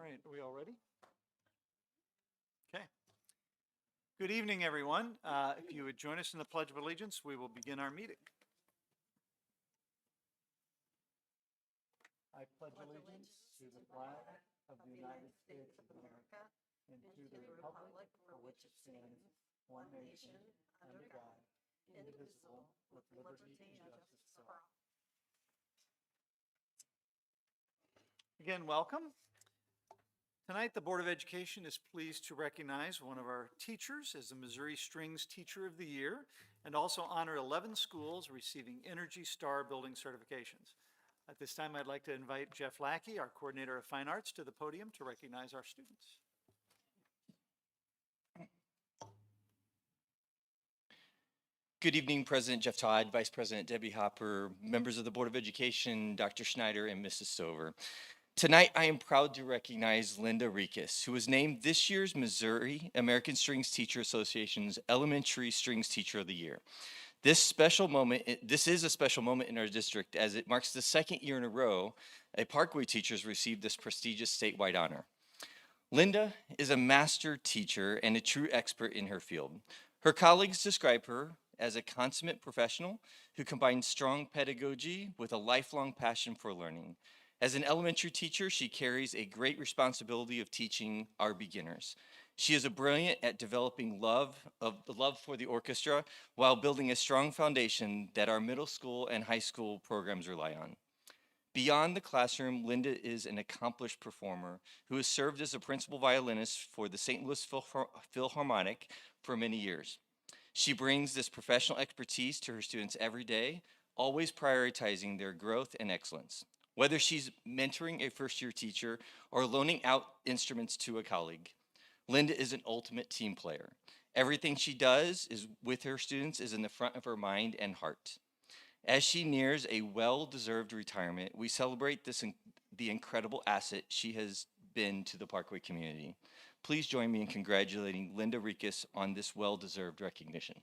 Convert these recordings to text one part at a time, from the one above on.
right, are we all ready? Okay. Good evening, everyone. If you would join us in the Pledge of Allegiance, we will begin our meeting. I pledge allegiance to the flag of the United States of America and to the republic for which it stands, one nation, under God, indivisible, with liberty and justice for all. Again, welcome. Tonight, the Board of Education is pleased to recognize one of our teachers as the Missouri Strings Teacher of the Year and also honor 11 schools receiving Energy Star Building certifications. At this time, I'd like to invite Jeff Lackey, our Coordinator of Fine Arts, to the podium to recognize our students. Good evening, President Jeff Todd, Vice President Debbie Hopper, members of the Board of Education, Dr. Schneider, and Mrs. Stover. Tonight, I am proud to recognize Linda Rikas, who was named this year's Missouri American Strings Teacher Association's Elementary Strings Teacher of the Year. This is a special moment in our district as it marks the second year in a row a Parkway teacher has received this prestigious statewide honor. Linda is a master teacher and a true expert in her field. Her colleagues describe her as a consummate professional who combines strong pedagogy with a lifelong passion for learning. As an elementary teacher, she carries a great responsibility of teaching our beginners. She is brilliant at developing the love for the orchestra while building a strong foundation that our middle school and high school programs rely on. Beyond the classroom, Linda is an accomplished performer who has served as a principal violinist for the St. Louis Philharmonic for many years. She brings this professional expertise to her students every day, always prioritizing their growth and excellence. Whether she's mentoring a first-year teacher or loaning out instruments to a colleague, Linda is an ultimate team player. Everything she does with her students is in the front of her mind and heart. As she nears a well-deserved retirement, we celebrate the incredible asset she has been to the Parkway community. Please join me in congratulating Linda Rikas on this well-deserved recognition.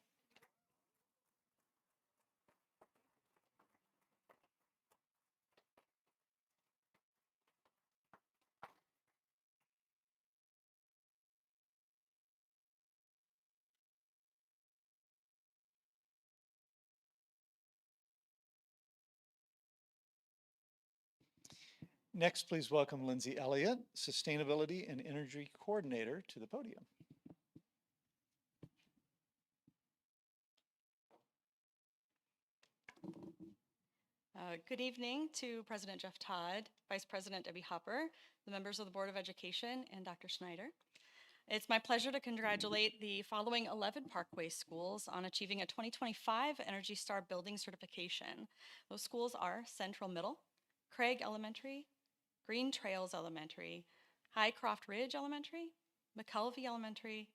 Next, please welcome Lindsay Elliott, Sustainability and Energy Coordinator, to the podium. Good evening to President Jeff Todd, Vice President Debbie Hopper, the members of the Board of Education, and Dr. Schneider. It's my pleasure to congratulate the following 11 Parkway schools on achieving a 2025 Energy Star Building certification. Those schools are Central Middle, Craig Elementary, Green Trails Elementary, Highcroft Ridge Elementary, McKelvey Elementary,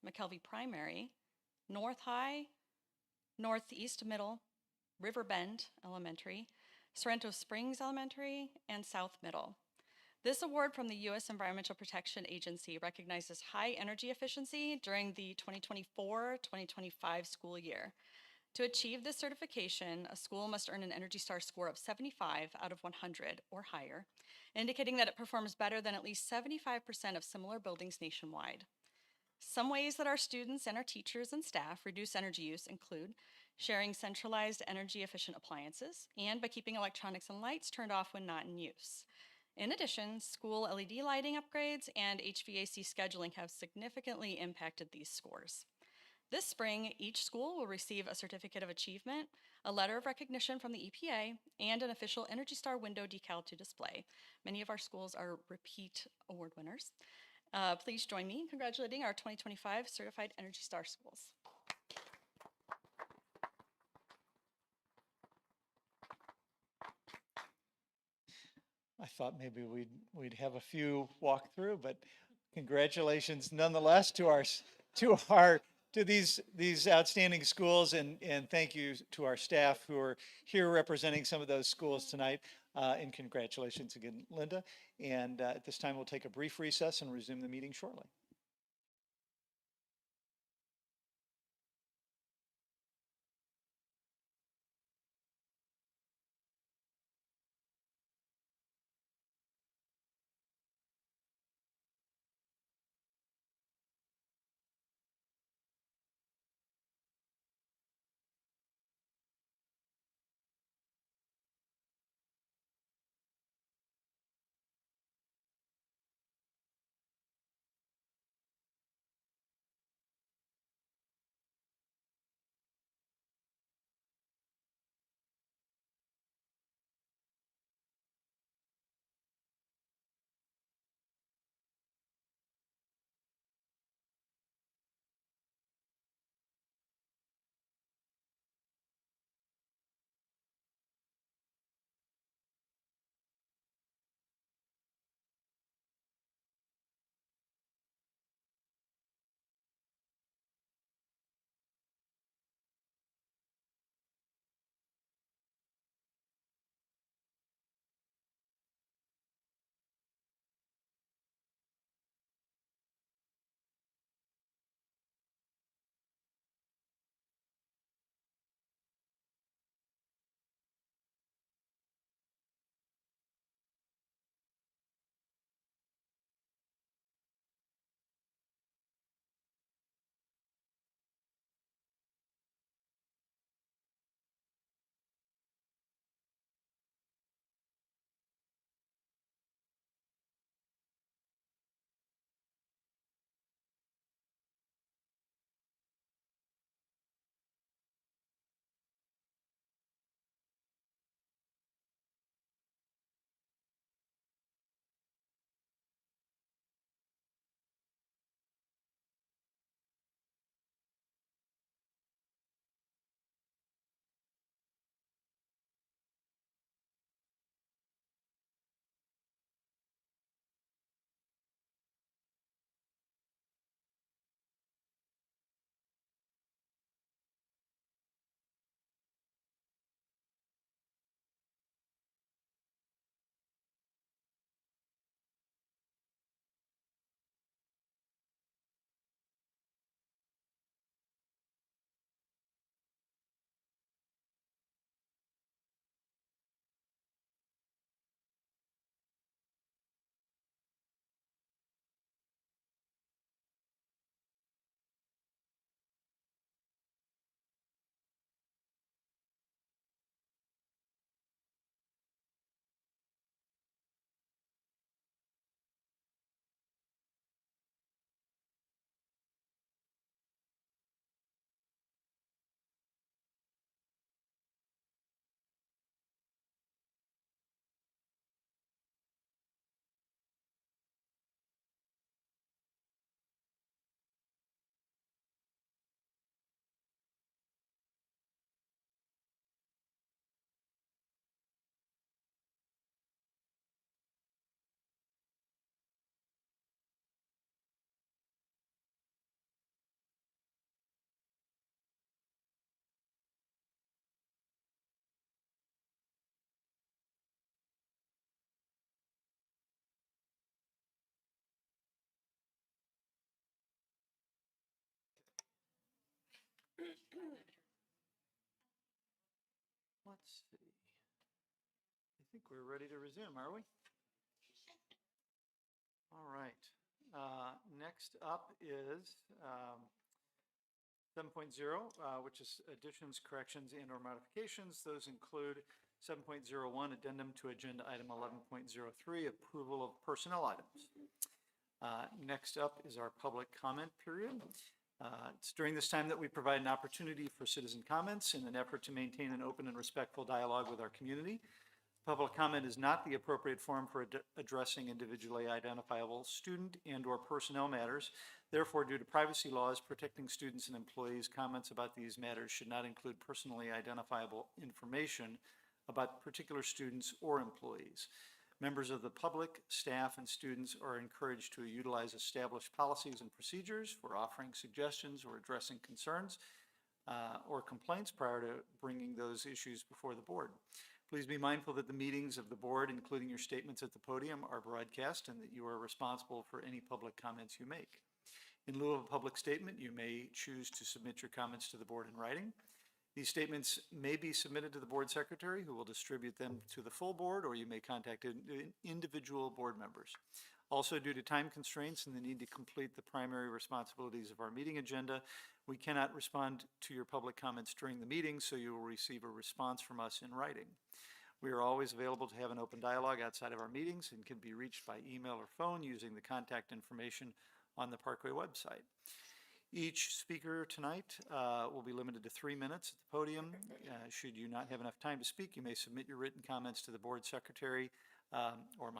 McKelvey Primary, North High, Northeast Middle, Riverbend Elementary, Sorrento Springs Elementary, and South Middle. This award from the U.S. Environmental Protection Agency recognizes high energy efficiency during the 2024-2025 school year. To achieve this certification, a school must earn an Energy Star score of 75 out of 100 or higher, indicating that it performs better than at least 75% of similar buildings nationwide. Some ways that our students and our teachers and staff reduce energy use include sharing centralized energy efficient appliances and by keeping electronics and lights turned off when not in use. In addition, school LED lighting upgrades and HVAC scheduling have significantly impacted these scores. This spring, each school will receive a certificate of achievement, a letter of recognition from the EPA, and an official Energy Star window decal to display. Many of our schools are repeat award winners. Please join me in congratulating our 2025 Certified Energy Star schools. I thought maybe we'd have a few walk through, but congratulations nonetheless to these outstanding schools, and thank you to our staff who are here representing some of those schools tonight. And congratulations again, Linda. And at this time, we'll take a brief recess and resume the meeting shortly. Let's see. I think we're ready to resume, are we? All right. Next up is 7.0, which is additions, corrections, and/or modifications. Those include 7.01, addendum to agenda item 11.03, approval of personnel items. Next up is our public comment period. It's during this time that we provide an opportunity for citizen comments in an effort to maintain an open and respectful dialogue with our community. Public comment is not the appropriate forum for addressing individually identifiable student and/or personnel matters. Therefore, due to privacy laws protecting students and employees, comments about these matters should not include personally identifiable information about particular students or employees. Members of the public, staff, and students are encouraged to utilize established policies and procedures for offering suggestions or addressing concerns or complaints prior to bringing those issues before the board. Please be mindful that the meetings of the board, including your statements at the podium, are broadcast and that you are responsible for any public comments you make. In lieu of a public statement, you may choose to submit your comments to the board in writing. These statements may be submitted to the board secretary, who will distribute them to the full board, or you may contact individual board members. Also, due to time constraints and the need to complete the primary responsibilities of our meeting agenda, we cannot respond to your public comments during the meeting, so you will receive a response from us in writing. We are always available to have an open dialogue outside of our meetings and can be reached by email or phone using the contact information on the Parkway website. Each speaker tonight will be limited to 3 minutes at the podium. Should you not have enough time to speak, you may submit your written comments to the board secretary or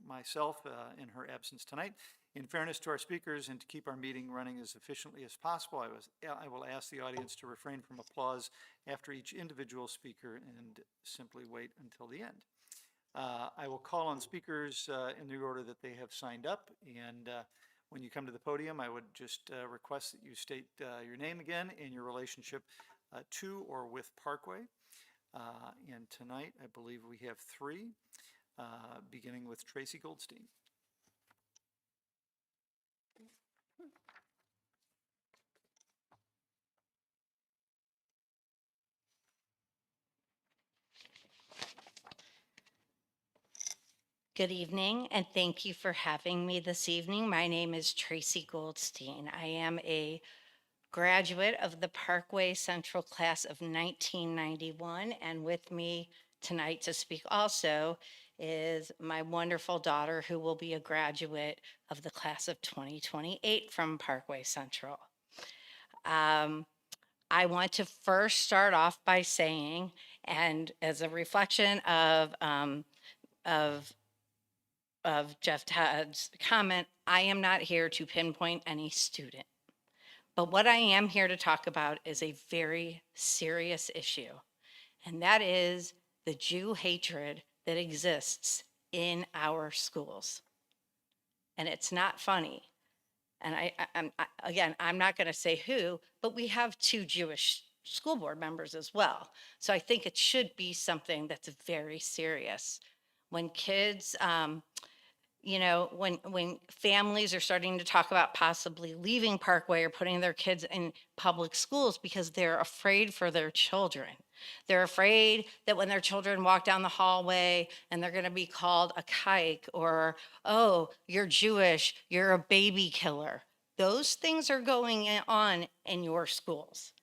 myself in her absence tonight. In fairness to our speakers and to keep our meeting running as efficiently as possible, I will ask the audience to refrain from applause after each individual speaker and simply wait until the end. I will call on speakers in the order that they have signed up, and when you come to the podium, I would just request that you state your name again and your relationship to or with Parkway. And tonight, I believe we have 3, beginning with Tracy Goldstein. Good evening, and thank you for having me this evening. My name is Tracy Goldstein. I am a graduate of the Parkway Central class of 1991, and with me tonight to speak also is my wonderful daughter, who will be a graduate of the class of 2028 from Parkway Central. I want to first start off by saying, and as a reflection of Jeff Todd's comment, I am not here to pinpoint any student. But what I am here to talk about is a very serious issue, and that is the Jew hatred that exists in our schools. And it's not funny. And I'm not going to say who, but we have 2 Jewish school board members as well. So I think it should be something that's very serious. When kids, when families are starting to talk about possibly leaving Parkway or putting their kids in public schools because they're afraid for their children. They're afraid that when their children walk down the hallway and they're going to be called a kike or, oh, you're Jewish, you're a baby killer. Those things are going on in your schools.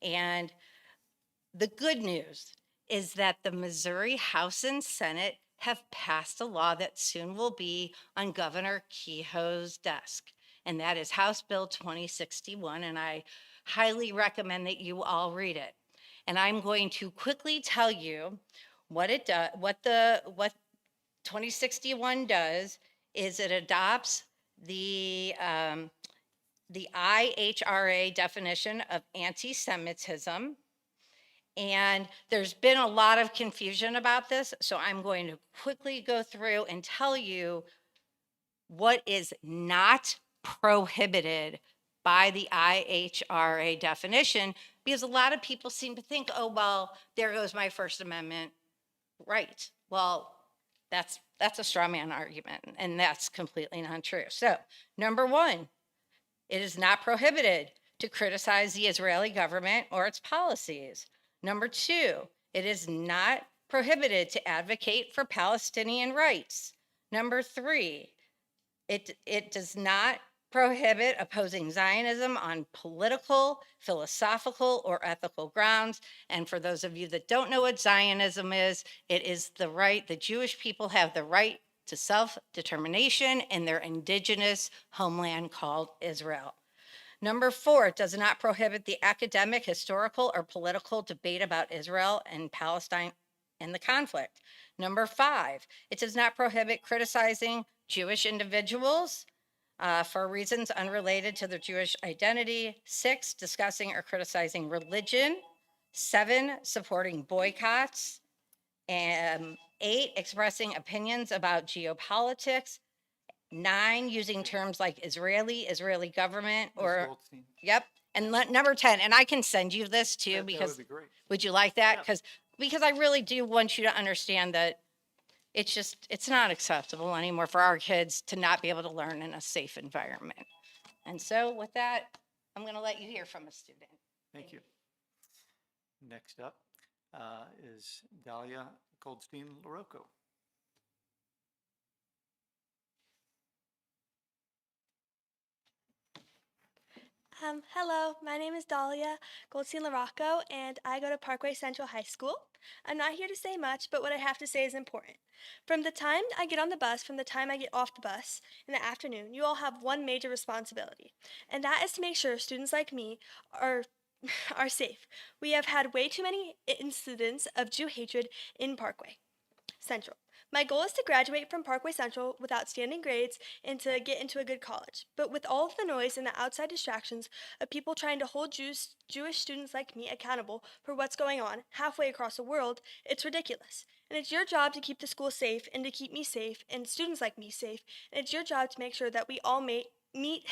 And the good news is that the Missouri House and Senate have passed a law that soon will be on Governor Kehoe's desk, and that is House Bill 2061, and I highly recommend that you all read it. And I'm going to quickly tell you what it does. What 2061 does is it adopts the IHRA definition of anti-Semitism. And there's been a lot of confusion about this, so I'm going to quickly go through and tell you what is not prohibited by the IHRA definition, because a lot of people seem to think, oh, well, there goes my First Amendment right. Well, that's a straw man argument, and that's completely not true. So, number 1, it is not prohibited to criticize the Israeli government or its policies. Number 2, it is not prohibited to advocate for Palestinian rights. Number 3, it does not prohibit opposing Zionism on political, philosophical, or ethical grounds. And for those of you that don't know what Zionism is, it is the right, the Jewish people have the right to self-determination in their indigenous homeland called Israel. Number 4, it does not prohibit the academic, historical, or political debate about Israel and Palestine and the conflict. Number 5, it does not prohibit criticizing Jewish individuals for reasons unrelated to their Jewish identity. 6, discussing or criticizing religion. 7, supporting boycotts. And 8, expressing opinions about geopolitics. 9, using terms like Israeli government, Ms. or, Goldstein, yep. And number 10, and I can send you this too, that would because, be great. would you like that? Yeah. Because I really do want you to understand that it's not acceptable anymore for our kids to not be able to learn in a safe environment. And so with that, I'm going to let you hear from a student. Thank you. Next up is Dahlia Goldstein-LaRocco. Hello, my name is Dahlia Goldstein-LaRocco, and I go to Parkway Central High School. I'm not here to say much, but what I have to say is important. From the time I get on the bus, from the time I get off the bus in the afternoon, you all have one major responsibility, and that is to make sure students like me are are safe. We have had way too many incidents of Jew hatred in Parkway Central. My goal is to graduate from Parkway Central with outstanding grades and to get into a good college. But with all of the noise and the outside distractions of people trying to hold Jewish students like me accountable for what's going on halfway across the world, it's ridiculous. And it's your job to keep the school safe and to keep me safe and students like me safe. And it's your job to make sure that we all meet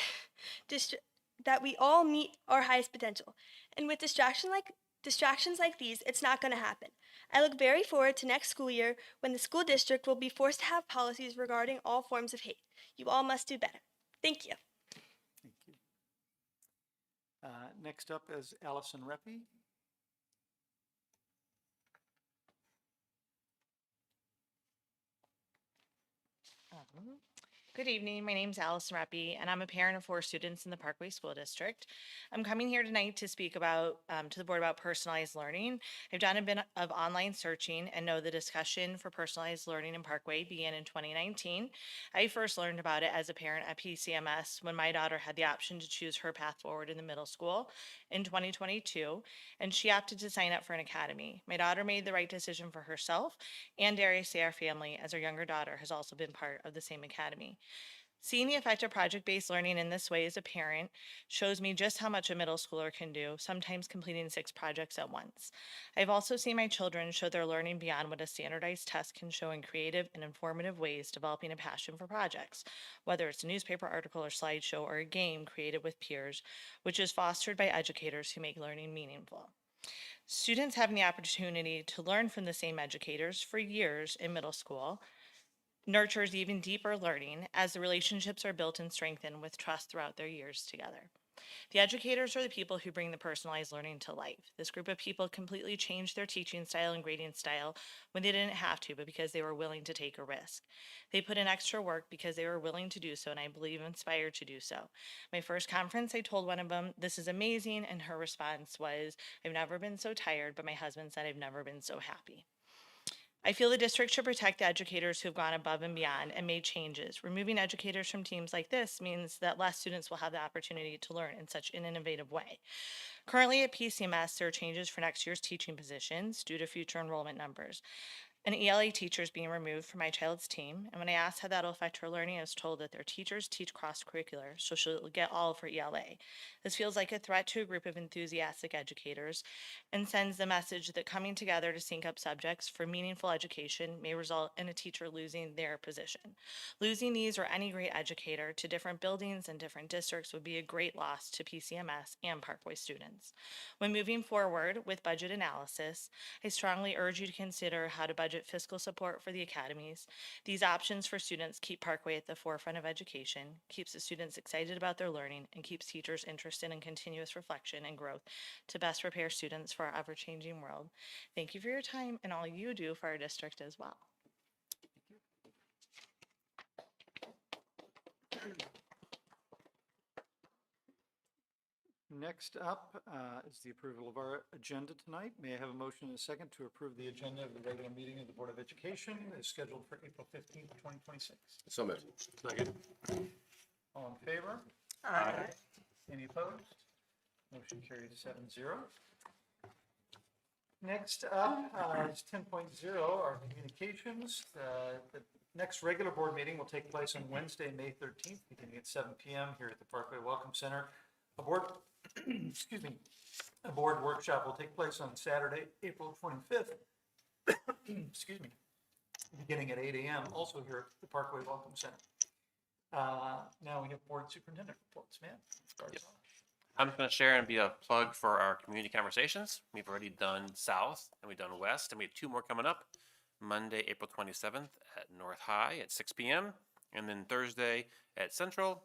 our highest potential. And with distractions like these, it's not going to happen. I look very forward to next school year when the school district will be forced to have policies regarding all forms of hate. You all must do better. Thank you. Thank you. Next up is Allison Reppy. Good evening. My name is Allison Reppy, and I'm a parent of 4 students in the Parkway School District. I'm coming here tonight to speak about to the board about personalized learning. I've done a bit of online searching and know the discussion for personalized learning in Parkway began in 2019. I first learned about it as a parent at PCMS when my daughter had the option to choose her path forward in the middle school in 2022, and she opted to sign up for an academy. My daughter made the right decision for herself, and dare I say our family, as our younger daughter has also been part of the same academy. Seeing the effect of project-based learning in this way as a parent shows me just how much a middle schooler can do, sometimes completing 6 projects at once. I've also seen my children show their learning beyond what a standardized test can show in creative and informative ways, developing a passion for projects, whether it's a newspaper article or slideshow or a game created with peers, which is fostered by educators who make learning meaningful. Students having the opportunity to learn from the same educators for years in middle school nurtures even deeper learning as the relationships are built and strengthened with trust throughout their years together. The educators are the people who bring the personalized learning to life. This group of people completely changed their teaching style and grading style when they didn't have to, but because they were willing to take a risk. They put in extra work because they were willing to do so, and I believe inspired to do so. My first conference, I told one of them, "This is amazing," and her response was, "I've never been so tired, but my husband said I've never been so happy." I feel the district should protect the educators who have gone above and beyond and made changes. Removing educators from teams like this means that less students will have the opportunity to learn in such an innovative way. Currently at PCMS, there are changes for next year's teaching positions due to future enrollment numbers. An ELA teacher is being removed from my child's team, and when I asked how that'll affect her learning, I was told that their teachers teach cross-curricular, so she'll get all of her ELA. This feels like a threat to a group of enthusiastic educators and sends the message that coming together to sync up subjects for meaningful education may result in a teacher losing their position. Losing these or any great educator to different buildings and different districts would be a great loss to PCMS and Parkway students. When moving forward with budget analysis, I strongly urge you to consider how to budget budget fiscal support for the academies. These options for students keep Parkway at the forefront of education, keeps the students excited about their learning, and keeps teachers interested in continuous reflection and growth to best prepare students for our ever-changing world. Thank you for your time and all you do for our district as well. Next up is the approval of our agenda tonight. May I have a motion and a second to approve the agenda of the regular meeting of the Board of Education as scheduled for April 15th, 2026? So moved. Second. All in favor? Aye. Any opposed? Motion carries 7-0. Next up is 10.0, our communications. The next regular board meeting will take place on Wednesday, May 13th, beginning at 7 p.m. here at the Parkway Welcome Center. A board, excuse me, a board workshop will take place on Saturday, April 25th, excuse me, beginning at 8 a.m., also here at the Parkway Welcome Center. Now we have board superintendent reports. Man, start us off. I'm just going to share and be a plug for our community conversations. We've already done South and we've done West, and we have 2 more coming up. Monday, April 27th at North High at 6 p.m. and then Thursday at Central.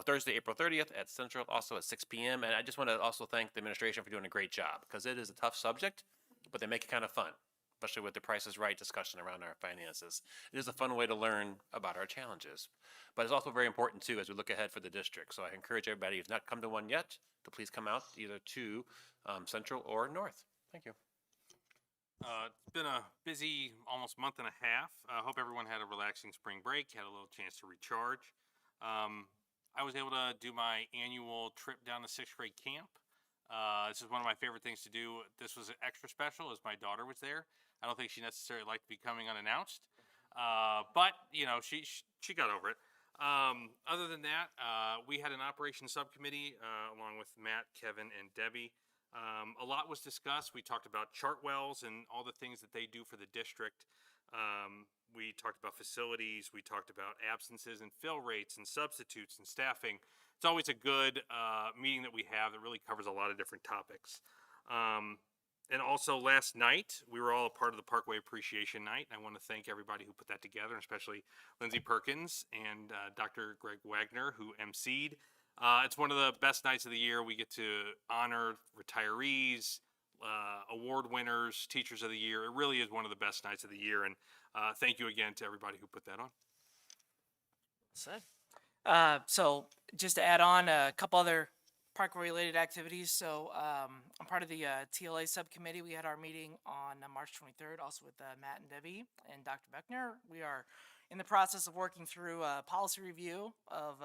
Thursday, April 30th at Central, also at 6 p.m. And I just want to also thank the administration for doing a great job, because it is a tough subject, but they make it kind of fun, especially with the Price is Right discussion around our finances. It is a fun way to learn about our challenges, but it's also very important too as we look ahead for the district. So I encourage everybody who's not come to one yet to please come out either to Central or North. Thank you. It's been a busy almost month and a half. I hope everyone had a relaxing spring break, had a little chance to recharge. I was able to do my annual trip down to 6th grade camp. This is one of my favorite things to do. This was extra special as my daughter was there. I don't think she necessarily liked to be coming unannounced, but you know, she got over it. Other than that, we had an operations subcommittee along with Matt, Kevin, and Debbie. A lot was discussed. We talked about Chartwells and all the things that they do for the district. We talked about facilities. We talked about absences and fill rates and substitutes and staffing. It's always a good meeting that we have that really covers a lot of different topics. And also last night, we were all a part of the Parkway Appreciation Night. I want to thank everybody who put that together, especially Lindsay Perkins and Dr. Greg Wagner, who emceed. It's one of the best nights of the year. We get to honor retirees, award winners, teachers of the year. It really is one of the best nights of the year. And thank you again to everybody who put that on. Said. So just to add on a couple other Parkway related activities. So I'm part of the TLA subcommittee. We had our meeting on March 23rd, also with Matt and Debbie and Dr. Beckner. We are in the process of working through a policy review of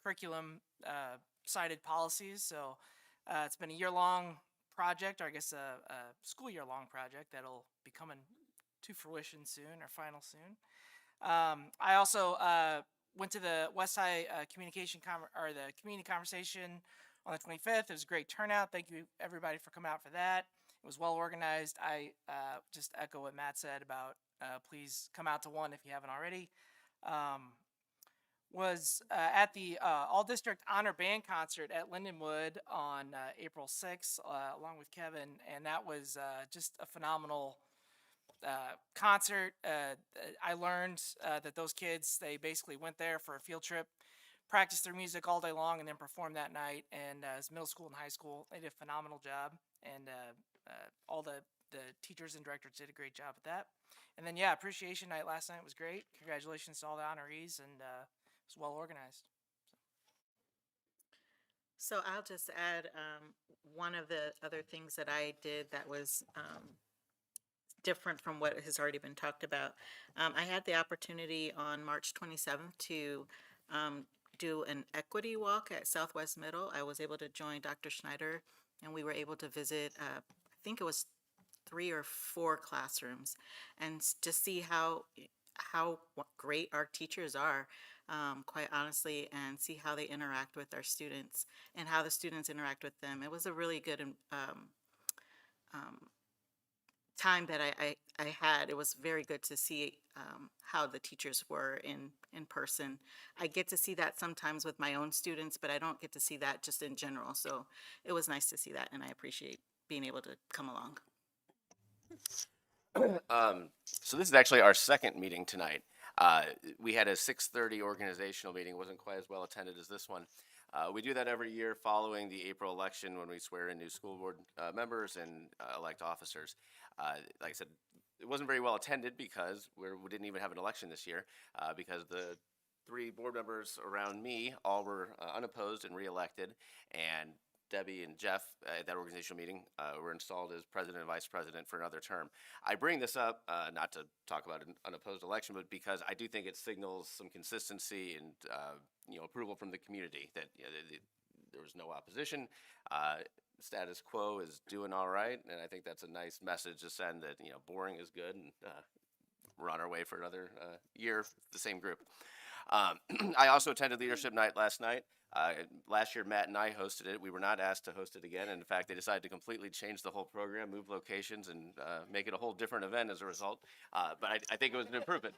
curriculum cited policies. So it's been a year-long project, or I guess a school year-long project that'll be coming to fruition soon, or final soon. I also went to the West High communication the community conversation on the 25th. It was a great turnout. Thank you everybody for coming out for that. It was well organized. I just echo what Matt said about please come out to one if you haven't already. Was at the All District Honor Band Concert at Lindenwood on April 6th, along with Kevin, and that was just a phenomenal concert. I learned that those kids, they basically went there for a field trip, practiced their music all day long, and then performed that night. And as middle school and high school, they did a phenomenal job, and all the teachers and directors did a great job at that. And then, yeah, appreciation night last night was great. Congratulations to all the honorees, and it was well organized. So I'll just add one of the other things that I did that was different from what has already been talked about. I had the opportunity on March 27th to do an equity walk at Southwest Middle. I was able to join Dr. Schneider, and we were able to visit, I think it was 3 or 4 classrooms, and just see how great our teachers are, quite honestly, and see how they interact with our students and how the students interact with them. It was a really good time that I had. It was very good to see how the teachers were in person. I get to see that sometimes with my own students, but I don't get to see that just in general. So it was nice to see that, and I appreciate being able to come along. So this is actually our second meeting tonight. We had a 6:30 organizational meeting. It wasn't quite as well attended as this one. We do that every year following the April election when we swear in new school board members and elect officers. Like I said, it wasn't very well attended because we didn't even have an election this year because the 3 board members around me all were unopposed and reelected, and Debbie and Jeff at that organizational meeting were installed as president and vice president for another term. I bring this up not to talk about an unopposed election, but because I do think it signals some consistency and approval from the community that there was no opposition. Status quo is doing all right, and I think that's a nice message to send that boring is good, and we're on our way for another year with the same group. I also attended leadership night last night. Last year, Matt and I hosted it. We were not asked to host it again. And in fact, they decided to completely change the whole program, move locations, and make it a whole different event as a result. But I think it was an improvement.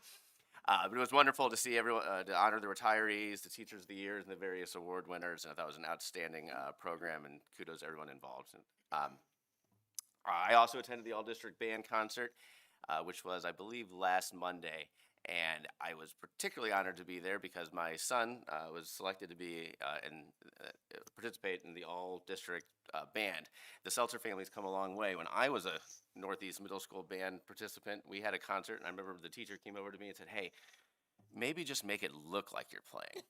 But it was wonderful to see everyone, to honor the retirees, the teachers of the year, and the various award winners. And I thought it was an outstanding program, and kudos to everyone involved. I also attended the all-district band concert, which was, I believe, last Monday. And I was particularly honored to be there because my son was selected to be participate in the all-district band. The Seltzer family's come a long way. When I was a Northeast Middle School band participant, we had a concert, and I remember the teacher came over to me and said, "Hey, maybe just make it look like you're playing."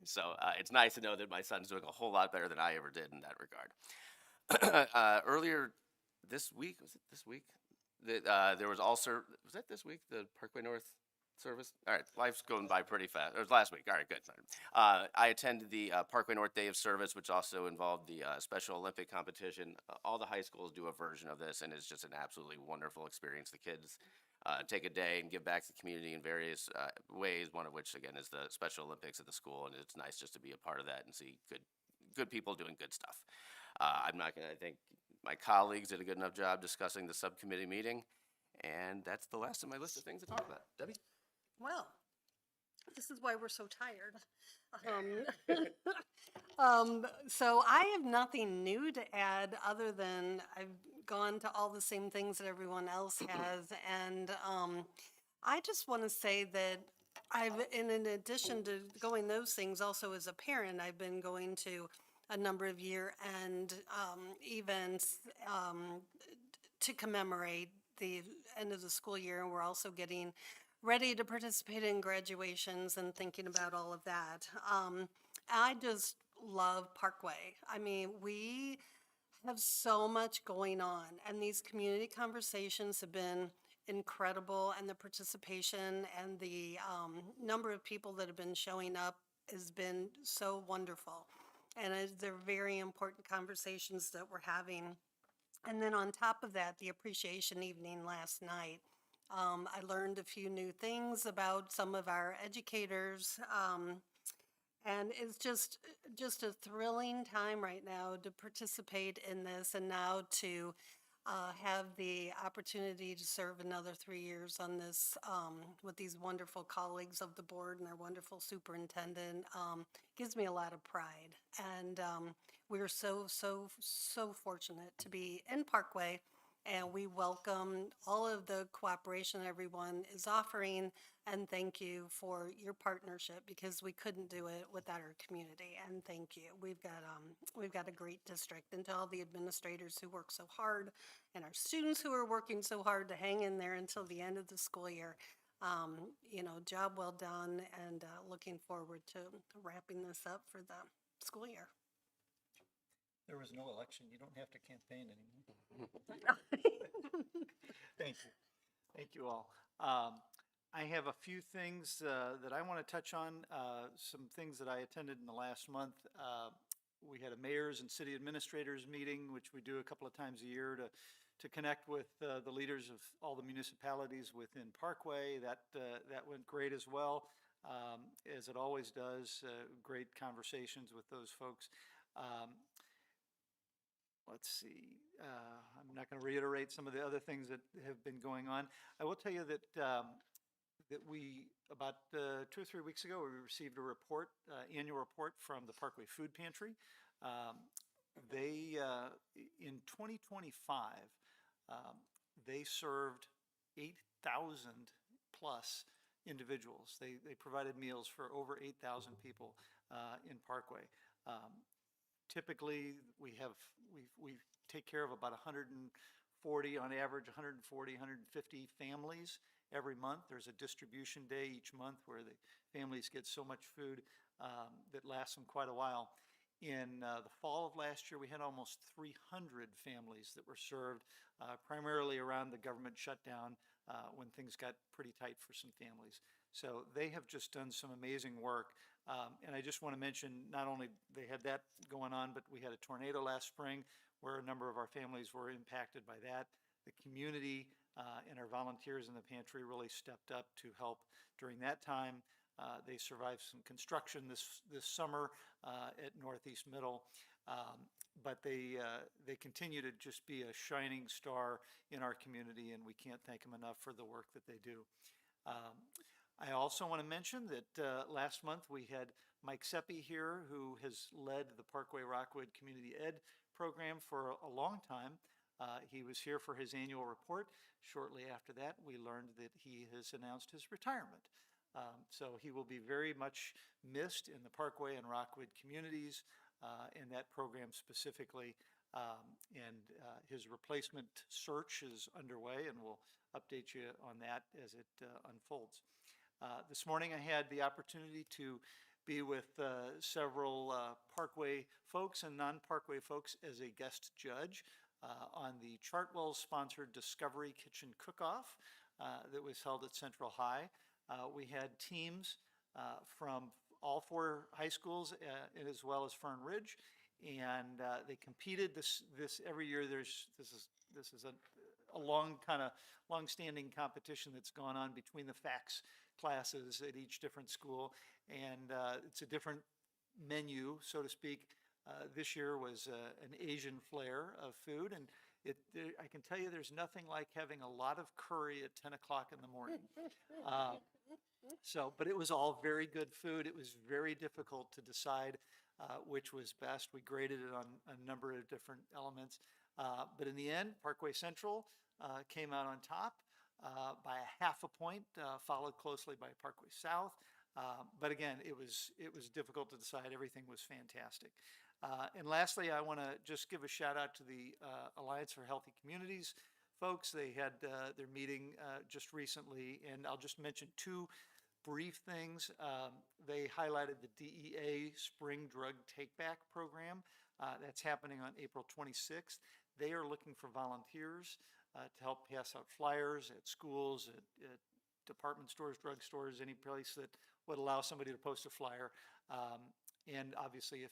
So it's nice to know that my son's doing a whole lot better than I ever did in that regard. Earlier this week, was it this week? There was also, was that this week, the Parkway North service? All right, life's going by pretty fast. It was last week. All right, good. I attended the Parkway North Day of Service, which also involved the Special Olympic competition. All the high schools do a version of this, and it's just an absolutely wonderful experience. The kids take a day and give back to the community in various ways, one of which, again, is the Special Olympics at the school, and it's nice just to be a part of that and see good people doing good stuff. I'm not going to, I think, my colleagues did a good enough job discussing the subcommittee meeting, and that's the last of my list of things to talk about. Debbie? Well, this is why we're so tired. So I have nothing new to add other than I've gone to all the same things that everyone else has, and I just want to say that in addition to going those things, also as a parent, I've been going to a number of year-end events to commemorate the end of the school year, and we're also getting ready to participate in graduations and thinking about all of that. I just love Parkway. I mean, we have so much going on, and these community conversations have been incredible, and the participation and the number of people that have been showing up has been so wonderful. And they're very important conversations that we're having. And then on top of that, the appreciation evening last night, I learned a few new things about some of our educators. And it's just a thrilling time right now to participate in this, and now to have the opportunity to serve another 3 years on this with these wonderful colleagues of the board and our wonderful superintendent gives me a lot of pride. And we're so fortunate to be in Parkway, and we welcome all of the cooperation everyone is offering, and thank you for your partnership, because we couldn't do it without our community. And thank you. We've got a great district, and to all the administrators who work so hard, and our students who are working so hard to hang in there until the end of the school year. Job well done, and looking forward to wrapping this up for the school year. There was no election. You don't have to campaign anymore. Thank you. Thank you all. I have a few things that I want to touch on, some things that I attended in the last month. We had a mayor's and city administrators meeting, which we do a couple of times a year to connect with the leaders of all the municipalities within Parkway. That went great as well, as it always does. Great conversations with those folks. Let's see. I'm not going to reiterate some of the other things that have been going on. I will tell you that that we, about 2 or 3 weeks ago, we received a report, annual report from the Parkway Food Pantry. They, in 2025, they served 8,000 plus individuals. They provided meals for over 8,000 people in Parkway. Typically, we take care of about 140, on average, 140, 150 families every month. There's a distribution day each month where the families get so much food that lasts them quite a while. In the fall of last year, we had almost 300 families that were served, primarily around the government shutdown when things got pretty tight for some families. So they have just done some amazing work. And I just want to mention, not only they had that going on, but we had a tornado last spring where a number of our families were impacted by that. The community and our volunteers in the pantry really stepped up to help during that time. They survived some construction this summer at Northeast Middle, but they continue to just be a shining star in our community, and we can't thank them enough for the work that they do. I also want to mention that last month we had Mike Seppi here, who has led the Parkway Rockwood Community Ed program for a long time. He was here for his annual report. Shortly after that, we learned that he has announced his retirement. So he will be very much missed in the Parkway and Rockwood communities, in that program specifically. His replacement search is underway, and we'll update you on that as it unfolds. This morning I had the opportunity to be with several Parkway folks and non-Parkway folks as a guest judge on the Chartwell-sponsored Discovery Kitchen Cook-Off that was held at Central High. We had teams from all 4 high schools as well as Fern Ridge, and they competed. This every year. This is a long-standing competition that's gone on between the FACS classes at each different school, and it's a different menu, so to speak. This year was an Asian flair of food, and I can tell you there's nothing like having a lot of curry at 10 o'clock in the morning. But it was all very good food. It was very difficult to decide which was best. We graded it on a number of different elements. But in the end, Parkway Central came out on top by a half a point, followed closely by Parkway South. But again, it was difficult to decide. Everything was fantastic. And lastly, I want to just give a shout out to the Alliance for Healthy Communities folks. They had their meeting just recently, and I'll just mention 2 brief things. They highlighted the DEA Spring Drug Take Back program. That's happening on April 26th. They are looking for volunteers to help pass out flyers at schools, at department stores, drug stores, any place that would allow somebody to post a flyer. And obviously, if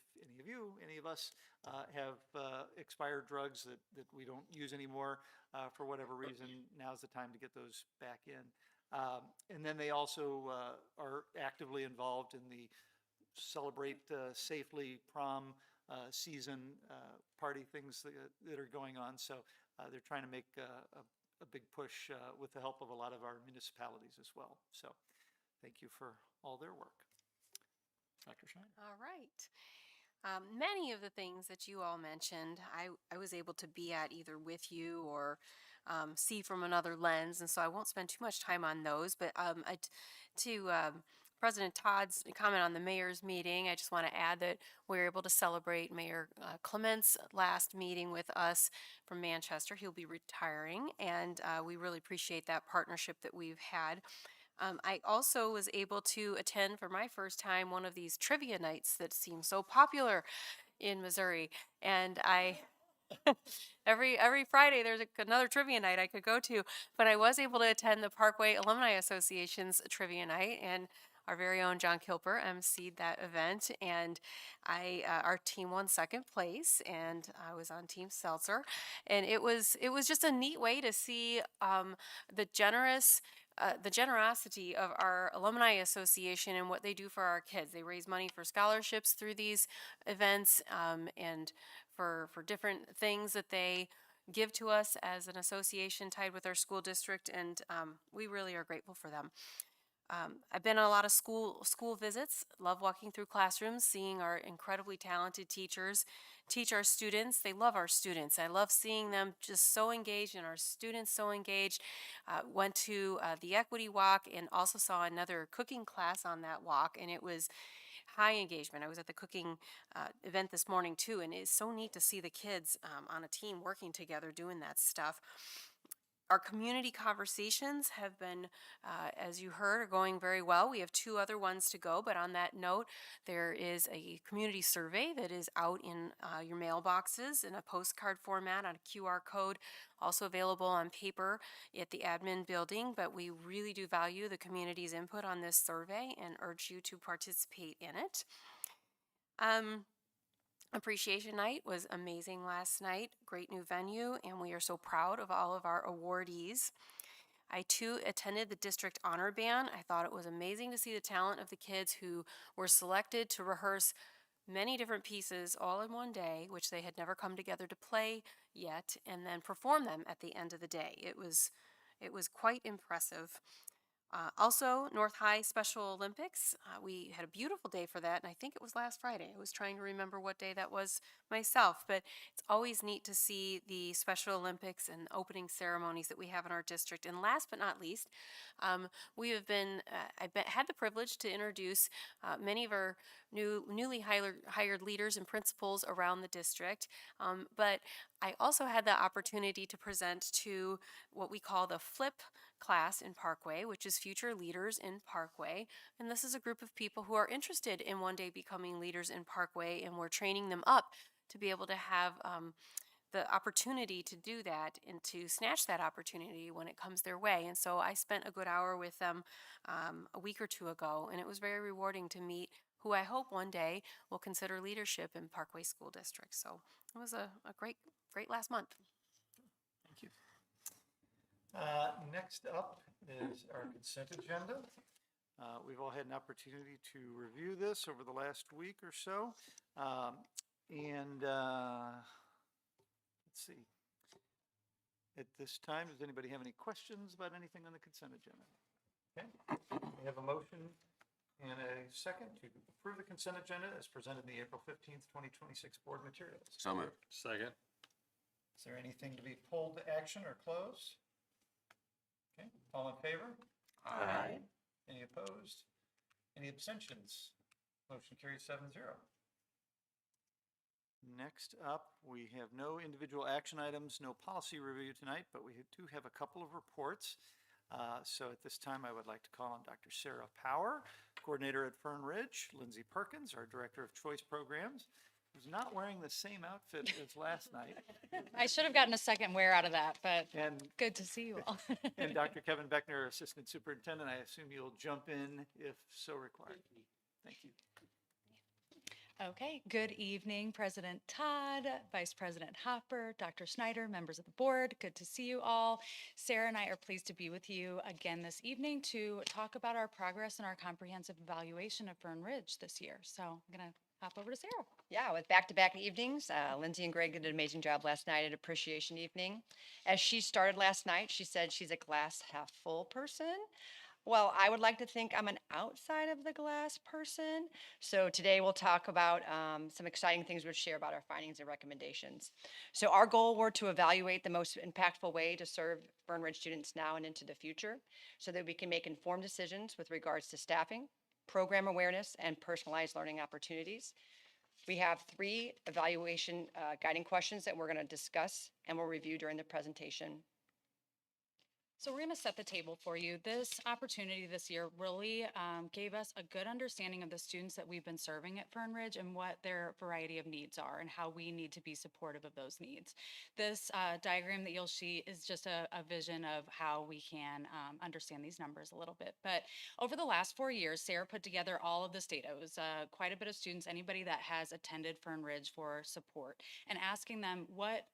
any of us have expired drugs that we don't use anymore for whatever reason, now's the time to get those back in. And then they also are actively involved in the Celebrate Safely prom season party things that are going on. So they're trying to make a big push with the help of a lot of our municipalities as well. So thank you for all their work. Dr. Schneider. All right. Many of the things that you all mentioned, I was able to be at either with you or see from another lens, and so I won't spend too much time on those. But to President Todd's comment on the mayor's meeting, I just want to add that we were able to celebrate Mayor Clement's last meeting with us from Manchester. He'll be retiring, and we really appreciate that partnership that we've had. I also was able to attend for my first time one of these trivia nights that seem so popular in Missouri, and every Friday there's another trivia night I could go to, but I was able to attend the Parkway Alumni Association's trivia night, and our very own John Kilper emceed that event, and our team won second place, and I was on Team Seltzer, and it was just a neat way to see the generosity of our alumni association and what they do for our kids. They raise money for scholarships through these events, and for different things that they give to us as an association tied with our school district, and we really are grateful for them. I've been on a lot of school visits. Love walking through classrooms, seeing our incredibly talented teachers teach our students. They love our students. I love seeing them just so engaged and our students so engaged. Went to the equity walk and also saw another cooking class on that walk, and it was high engagement. I was at the cooking event this morning too, and it's so neat to see the kids on a team working together doing that stuff. Our community conversations have been, as you heard, are going very well. We have 2 other ones to go, but on that note, there is a community survey that is out in your mailboxes in a postcard format on a QR code, also available on paper at the admin building. But we really do value the community's input on this survey and urge you to participate in it. Appreciation Night was amazing last night. Great new venue, and we are so proud of all of our awardees. I too attended the district honor band. I thought it was amazing to see the talent of the kids who were selected to rehearse many different pieces all in one day, which they had never come together to play yet, and then perform them at the end of the day. It was quite impressive. Also, North High Special Olympics. We had a beautiful day for that, and I think it was last Friday. I was trying to remember what day that was myself, but it's always neat to see the Special Olympics and opening ceremonies that we have in our district. And last but not least, we have been, had the privilege to introduce many of our newly hired leaders and principals around the district, but I also had the opportunity to present to what we call the FLIP class in Parkway, which is Future Leaders in Parkway. And this is a group of people who are interested in one day becoming leaders in Parkway, and we're training them up to be able to have the opportunity to do that and to snatch that opportunity when it comes their way. And so I spent a good hour with them a week or 2 ago, and it was very rewarding to meet who I hope one day will consider leadership in Parkway School District. So it was a great last month. Thank you. Next up is our consent agenda. We've all had an opportunity to review this over the last week or so. Let's see. At this time, does anybody have any questions about anything on the consent agenda? Okay, we have a motion and a second to approve the consent agenda as presented in the April 15th, 2026 board materials. So moved. Second. Is there anything to be pulled to action or closed? Okay, all in favor? Aye. Any opposed? Any abstentions? Motion carries 7-0. Next up, we have no individual action items, no policy review tonight, but we do have a couple of reports. So at this time, I would like to call on Dr. Sarah Power, coordinator at Fern Ridge, Lindsay Perkins, our director of choice programs, who's not wearing the same outfit as last night, I should have gotten a second wear out of that, but and good to see you all. and Dr. Kevin Beckner, assistant superintendent. I assume you'll jump in if so required. Thank you. Okay, good evening, President Todd, Vice President Hopper, Dr. Snyder, members of the board. Good to see you all. Sarah and I are pleased to be with you again this evening to talk about our progress and our comprehensive evaluation of Fern Ridge this year. So I'm going to hop over to Sarah. Yeah, with back-to-back evenings, Lindsay and Greg did an amazing job last night at appreciation evening. As she started last night, she said she's a glass half full person. Well, I would like to think I'm an outside of the glass person. So today we'll talk about some exciting things we'll share about our findings and recommendations. So our goal were to evaluate the most impactful way to serve Fern Ridge students now and into the future so that we can make informed decisions with regards to staffing, program awareness, and personalized learning opportunities. We have 3 evaluation guiding questions that we're going to discuss and we'll review during the presentation. So we're going to set the table for you. This opportunity this year really gave us a good understanding of the students that we've been serving at Fern Ridge and what their variety of needs are and how we need to be supportive of those needs. This diagram that you'll see is just a vision of how we can understand these numbers a little bit. But over the last 4 years, Sarah put together all of this data. It was quite a bit of students, anybody that has attended Fern Ridge for support, and asking them what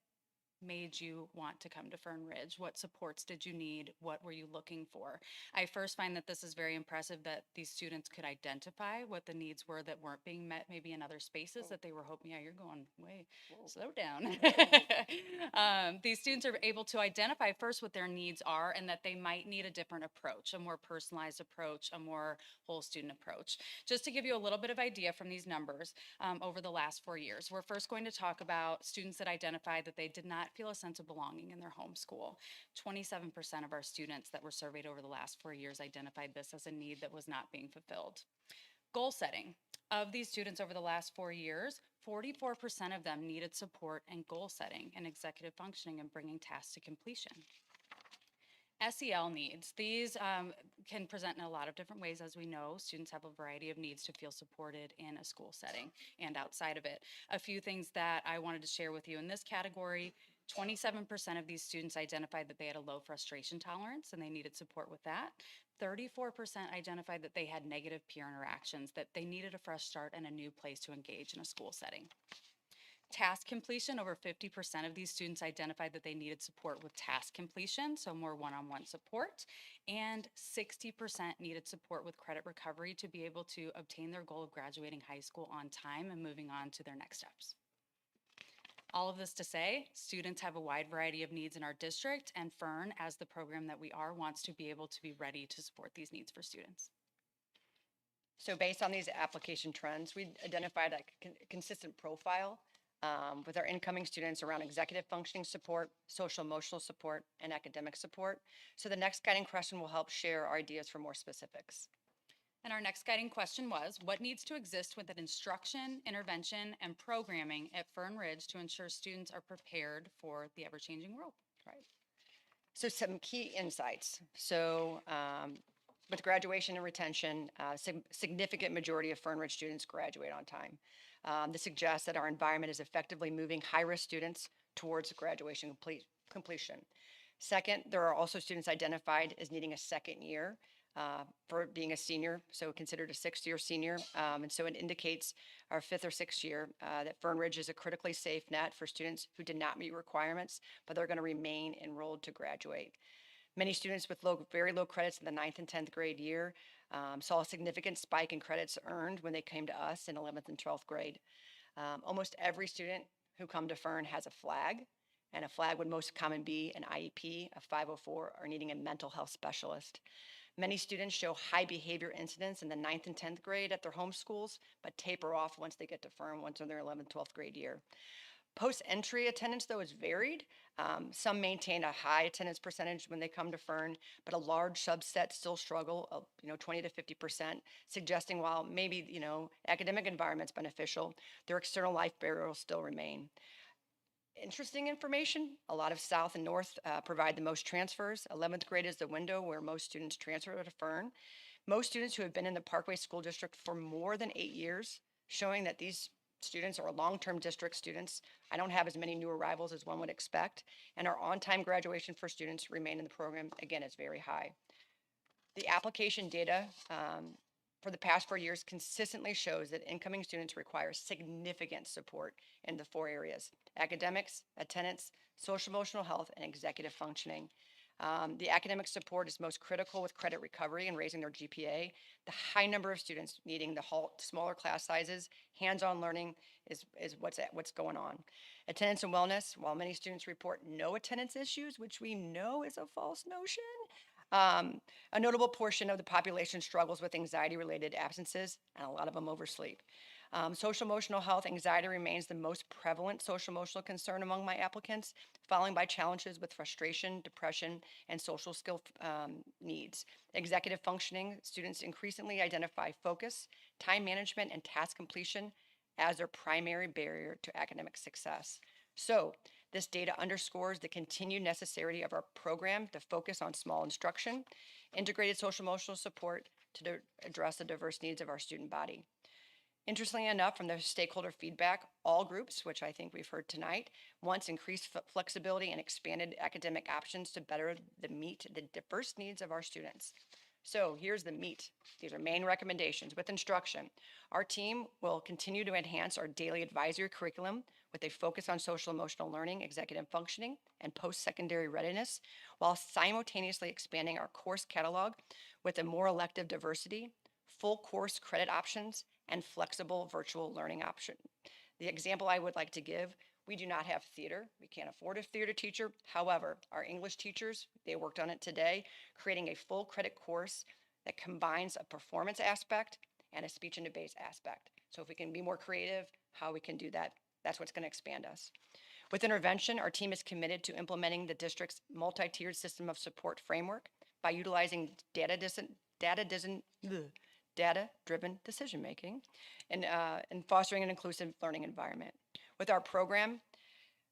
made you want to come to Fern Ridge? What supports did you need? What were you looking for? I first find that this is very impressive that these students could identify what the needs were that weren't being met maybe in other spaces that they were hoping, yeah, you're going way, slow down. These students are able to identify first what their needs are and that they might need a different approach, a more personalized approach, a more whole student approach. Just to give you a little bit of idea from these numbers over the last 4 years, we're first going to talk about students that identified that they did not feel a sense of belonging in their home school. 27% of our students that were surveyed over the last 4 years identified this as a need that was not being fulfilled. Goal setting. Of these students over the last 4 years, 44% of them needed support and goal setting and executive functioning and bringing tasks to completion. SEL needs. These can present in a lot of different ways. As we know, students have a variety of needs to feel supported in a school setting and outside of it. A few things that I wanted to share with you in this category: 27% of these students identified that they had a low frustration tolerance and they needed support with that. 34% identified that they had negative peer interactions, that they needed a fresh start and a new place to engage in a school setting. Task completion, over 50% of these students identified that they needed support with task completion, so more one-on-one support, and 60% needed support with credit recovery to be able to obtain their goal of graduating high school on time and moving on to their next steps. All of this to say, students have a wide variety of needs in our district, and Fern, as the program that we are, wants to be able to be ready to support these needs for students. So based on these application trends, we identified a consistent profile with our incoming students around executive functioning support, social emotional support, and academic support. So the next guiding question will help share our ideas for more specifics. And our next guiding question was, what needs to exist within instruction, intervention, and programming at Fern Ridge to ensure students are prepared for the ever-changing world? Right. So some key insights. So with graduation and retention, significant majority of Fern Ridge students graduate on time. This suggests that our environment is effectively moving high-risk students towards graduation completion. Second, there are also students identified as needing a second year for being a senior, so considered a sixth-year senior. And so it indicates our fifth or sixth year that Fern Ridge is a critically safe net for students who did not meet requirements, but they're going to remain enrolled to graduate. Many students with very low credits in the 9th and 10th grade year saw a significant spike in credits earned when they came to us in 11th and 12th grade. Almost every student who come to Fern has a flag, and a flag would most common be an IEP, a 504, or needing a mental health specialist. Many students show high behavior incidents in the 9th and 10th grade at their home schools, but taper off once they get to Fern, once in their 11th, 12th grade year. Post-entry attendance, though, is varied. Some maintain a high attendance percentage when they come to Fern, but a large subset still struggle, 20 to 50%, suggesting while maybe, academic environment's beneficial, their external life barriers still remain. Interesting information, a lot of South and North provide the most transfers. 11th grade is the window where most students transfer to Fern. Most students who have been in the Parkway School District for more than 8 years, showing that these students are long-term district students. I don't have as many new arrivals as one would expect, and our on-time graduation for students remain in the program, again, is very high. The application data for the past 4 years consistently shows that incoming students require significant support in the 4 areas: academics, attendance, social emotional health, and executive functioning. The academic support is most critical with credit recovery and raising their GPA. The high number of students needing the smaller class sizes, hands-on learning is what's going on. Attendance and wellness, while many students report no attendance issues, which we know is a false notion, a notable portion of the population struggles with anxiety-related absences, and a lot of them oversleep. Social emotional health, anxiety remains the most prevalent social emotional concern among my applicants, followed by challenges with frustration, depression, and social skill needs. Executive functioning, students increasingly identify focus, time management, and task completion as their primary barrier to academic success. So this data underscores the continued necessity of our program to focus on small instruction, integrated social emotional support to address the diverse needs of our student body. Interestingly enough, from the stakeholder feedback, all groups, which I think we've heard tonight, wants increased flexibility and expanded academic options to better meet the diverse needs of our students. So here's the meat. These are main recommendations with instruction. Our team will continue to enhance our daily advisory curriculum with a focus on social emotional learning, executive functioning, and post-secondary readiness, while simultaneously expanding our course catalog with a more elective diversity, full course credit options, and flexible virtual learning option. The example I would like to give, we do not have theater. We can't afford a theater teacher. However, our English teachers, they worked on it today, creating a full credit course that combines a performance aspect and a speech and debate aspect. So if we can be more creative, how we can do that, that's what's going to expand us. With intervention, our team is committed to implementing the district's multi-tiered system of support framework by utilizing data-driven decision-making and fostering an inclusive learning environment. With our program,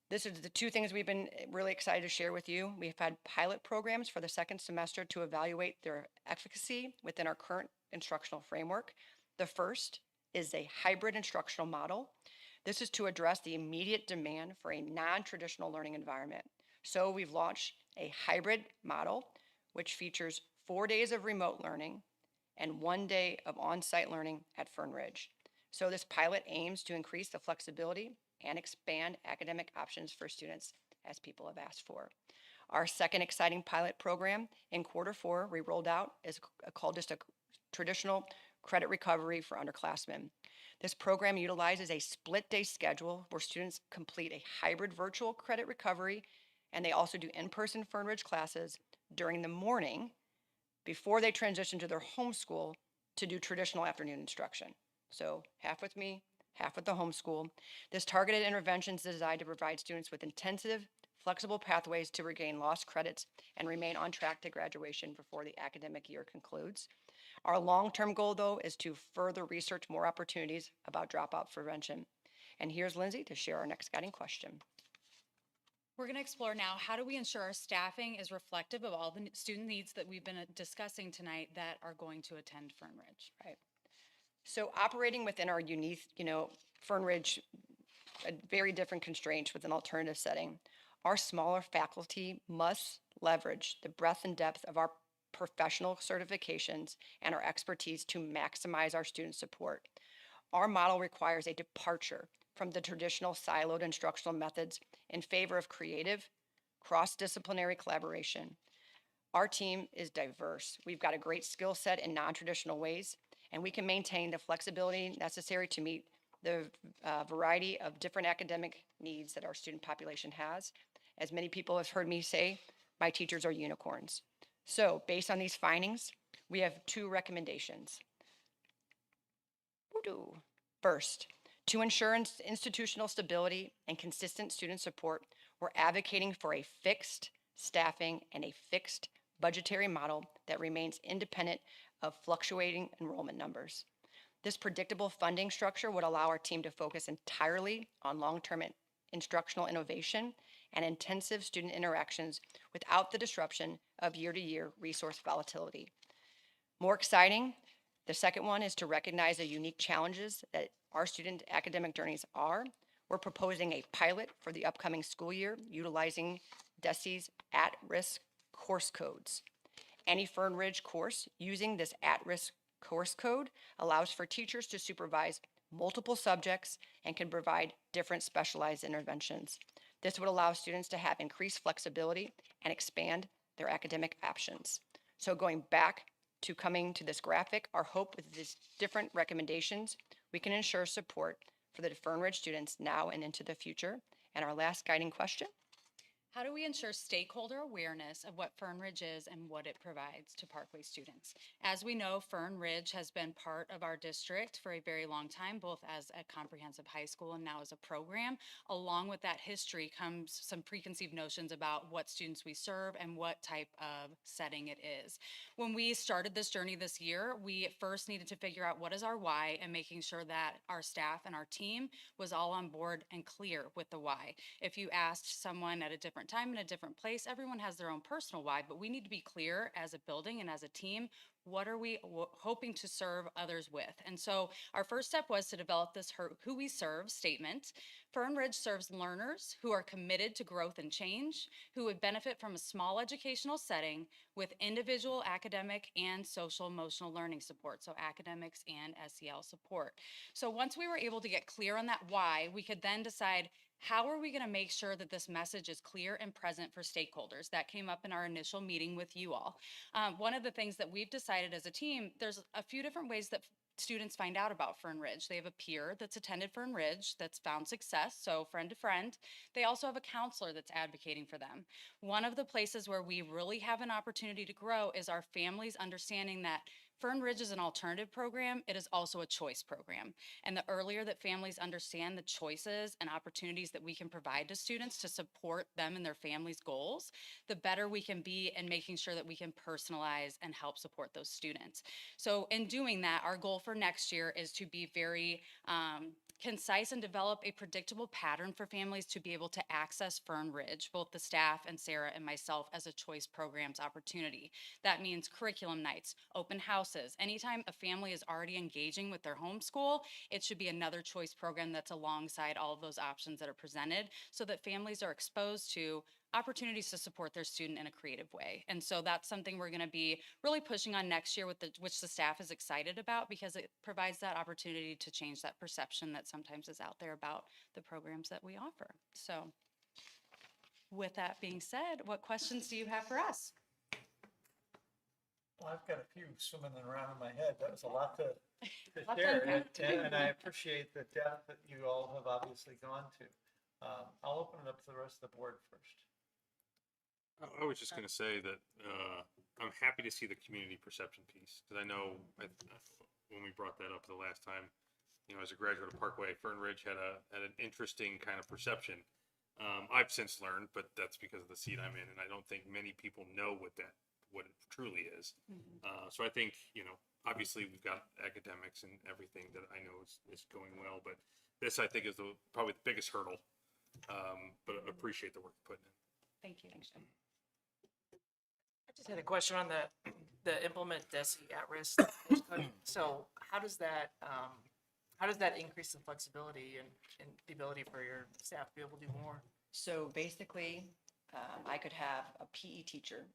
this is the two things we've been really excited to share with you. We've had pilot programs for the second semester to evaluate their efficacy within our current instructional framework. The first is a hybrid instructional model. This is to address the immediate demand for a non-traditional learning environment. So we've launched a hybrid model, which features 4 days of remote learning and 1 day of on-site learning at Fern Ridge. So this pilot aims to increase the flexibility and expand academic options for students as people have asked for. Our second exciting pilot program in Q4 we rolled out is called just a traditional credit recovery for underclassmen. This program utilizes a split day schedule where students complete a hybrid virtual credit recovery, and they also do in-person Fern Ridge classes during the morning before they transition to their homeschool to do traditional afternoon instruction. So half with me, half with the homeschool. This targeted intervention is designed to provide students with intensive, flexible pathways to regain lost credits and remain on track to graduation before the academic year concludes. Our long-term goal, though, is to further research more opportunities about dropout prevention. And here's Lindsay to share our next guiding question. We're going to explore now, how do we ensure our staffing is reflective of all the student needs that we've been discussing tonight that are going to attend Fern Ridge? Right. So operating within our unique, Fern Ridge, a very different constraints with an alternative setting, our smaller faculty must leverage the breadth and depth of our professional certifications and our expertise to maximize our student support. Our model requires a departure from the traditional siloed instructional methods in favor of creative, cross-disciplinary collaboration. Our team is diverse. We've got a great skill set in non-traditional ways, and we can maintain the flexibility necessary to meet the variety of different academic needs that our student population has. As many people have heard me say, my teachers are unicorns. So based on these findings, we have 2 recommendations. First, to ensure institutional stability and consistent student support, we're advocating for a fixed staffing and a fixed budgetary model that remains independent of fluctuating enrollment numbers. This predictable funding structure would allow our team to focus entirely on long-term instructional innovation and intensive student interactions without the disruption of year-to-year resource volatility. More exciting, the second one is to recognize the unique challenges that our student academic journeys are. We're proposing a pilot for the upcoming school year utilizing DESE's at-risk course codes. Any Fern Ridge course using this at-risk course code allows for teachers to supervise multiple subjects and can provide different specialized interventions. This would allow students to have increased flexibility and expand their academic options. So going back to coming to this graphic, our hope with these different recommendations, we can ensure support for the Fern Ridge students now and into the future. And our last guiding question. How do we ensure stakeholder awareness of what Fern Ridge is and what it provides to Parkway students? As we know, Fern Ridge has been part of our district for a very long time, both as a comprehensive high school and now as a program. Along with that history comes some preconceived notions about what students we serve and what type of setting it is. When we started this journey this year, we first needed to figure out what is our why and making sure that our staff and our team was all on board and clear with the why. If you asked someone at a different time in a different place, everyone has their own personal why, but we need to be clear as a building and as a team what are we hoping to serve others with? And so our first step was to develop this who we serve statement. Fern Ridge serves learners who are committed to growth and change, who would benefit from a small educational setting with individual academic and social emotional learning support, so academics and SEL support. So once we were able to get clear on that why, we could then decide, how are we going to make sure that this message is clear and present for stakeholders? That came up in our initial meeting with you all. One of the things that we've decided as a team, there's a few different ways that students find out about Fern Ridge. They have a peer that's attended Fern Ridge that's found success, so friend to friend. They also have a counselor that's advocating for them. One of the places where we really have an opportunity to grow is our families understanding that Fern Ridge is an alternative program. It is also a choice program. And the earlier that families understand the choices and opportunities that we can provide to students to support them and their families' goals, the better we can be in making sure that we can personalize and help support those students. So in doing that, our goal for next year is to be very concise and develop a predictable pattern for families to be able to access Fern Ridge, both the staff and Sarah and myself, as a choice programs opportunity. That means curriculum nights, open houses. Anytime a family is already engaging with their homeschool, it should be another choice program that's alongside all of those options that are presented, so that families are exposed to opportunities to support their student in a creative way. And so that's something we're going to be really pushing on next year, which the staff is excited about, because it provides that opportunity to change that perception that sometimes is out there about the programs that we offer. So with that being said, what questions do you have for us? Well, I've got a few swimming around in my head. That was a lot to Lot to share, unpack. and I appreciate the depth that you all have obviously gone to. I'll open it up to the rest of the board first. I was just going to say that I'm happy to see the community perception piece, because I know when we brought that up the last time, as a graduate of Parkway, Fern Ridge had an interesting kind of perception. I've since learned, but that's because of the seat I'm in, and I don't think many people know what it truly is. So I think, obviously we've got academics and everything that I know is going well, but this I think is probably the biggest hurdle. But I appreciate the work you're putting in. Thank you. I just had a question on the implement DESI at-risk. So how does that increase the flexibility and the ability for your staff to be able to do more? So basically, I could have a PE teacher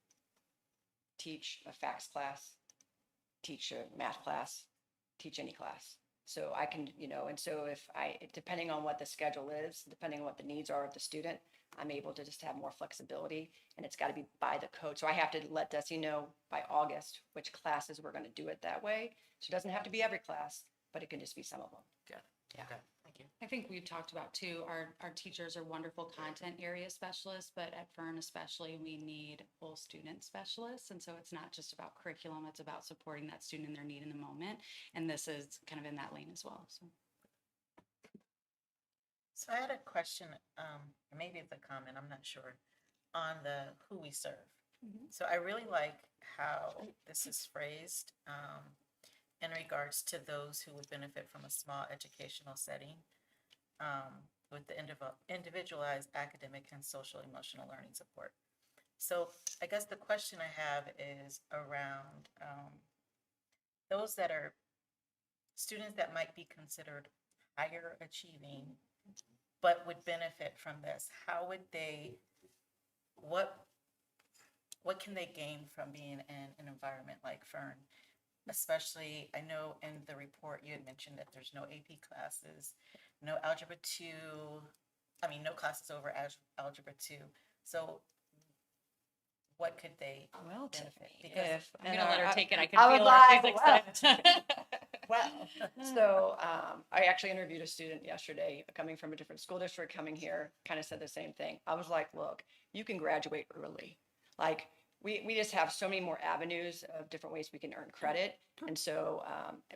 teach a facts class, teach a math class, teach any class. So I can, and so depending on what the schedule is, depending on what the needs are of the student, I'm able to just have more flexibility, and it's got to be by the code. So I have to let Desi know by August which classes we're going to do it that way. So it doesn't have to be every class, but it can just be some of them. Got it. Yeah. Okay, thank you. I think we've talked about too, our teachers are wonderful content area specialists, but at Fern especially, we need full student specialists. And so it's not just about curriculum, it's about supporting that student in their need in the moment. And this is kind of in that lane as well. So I had a question, maybe it's a comment, I'm not sure, on the who we serve. So I really like how this is phrased in regards to those who would benefit from a small educational setting with the individualized academic and social emotional learning support. So I guess the question I have is around those that are students that might be considered higher achieving, but would benefit from this. How would they, what can they gain from being in an environment like Fern? Especially, I know in the report you had mentioned that there's no AP classes, no Algebra 2, no classes over Algebra 2. So what could they benefit? Because I'm going to let her take it. I can I feel would her. She's like, excited. Well, so I actually interviewed a student yesterday coming from a different school district, coming here, kind of said the same thing. I was like, look, you can graduate early. Like, we just have so many more avenues of different ways we can earn credit. And so,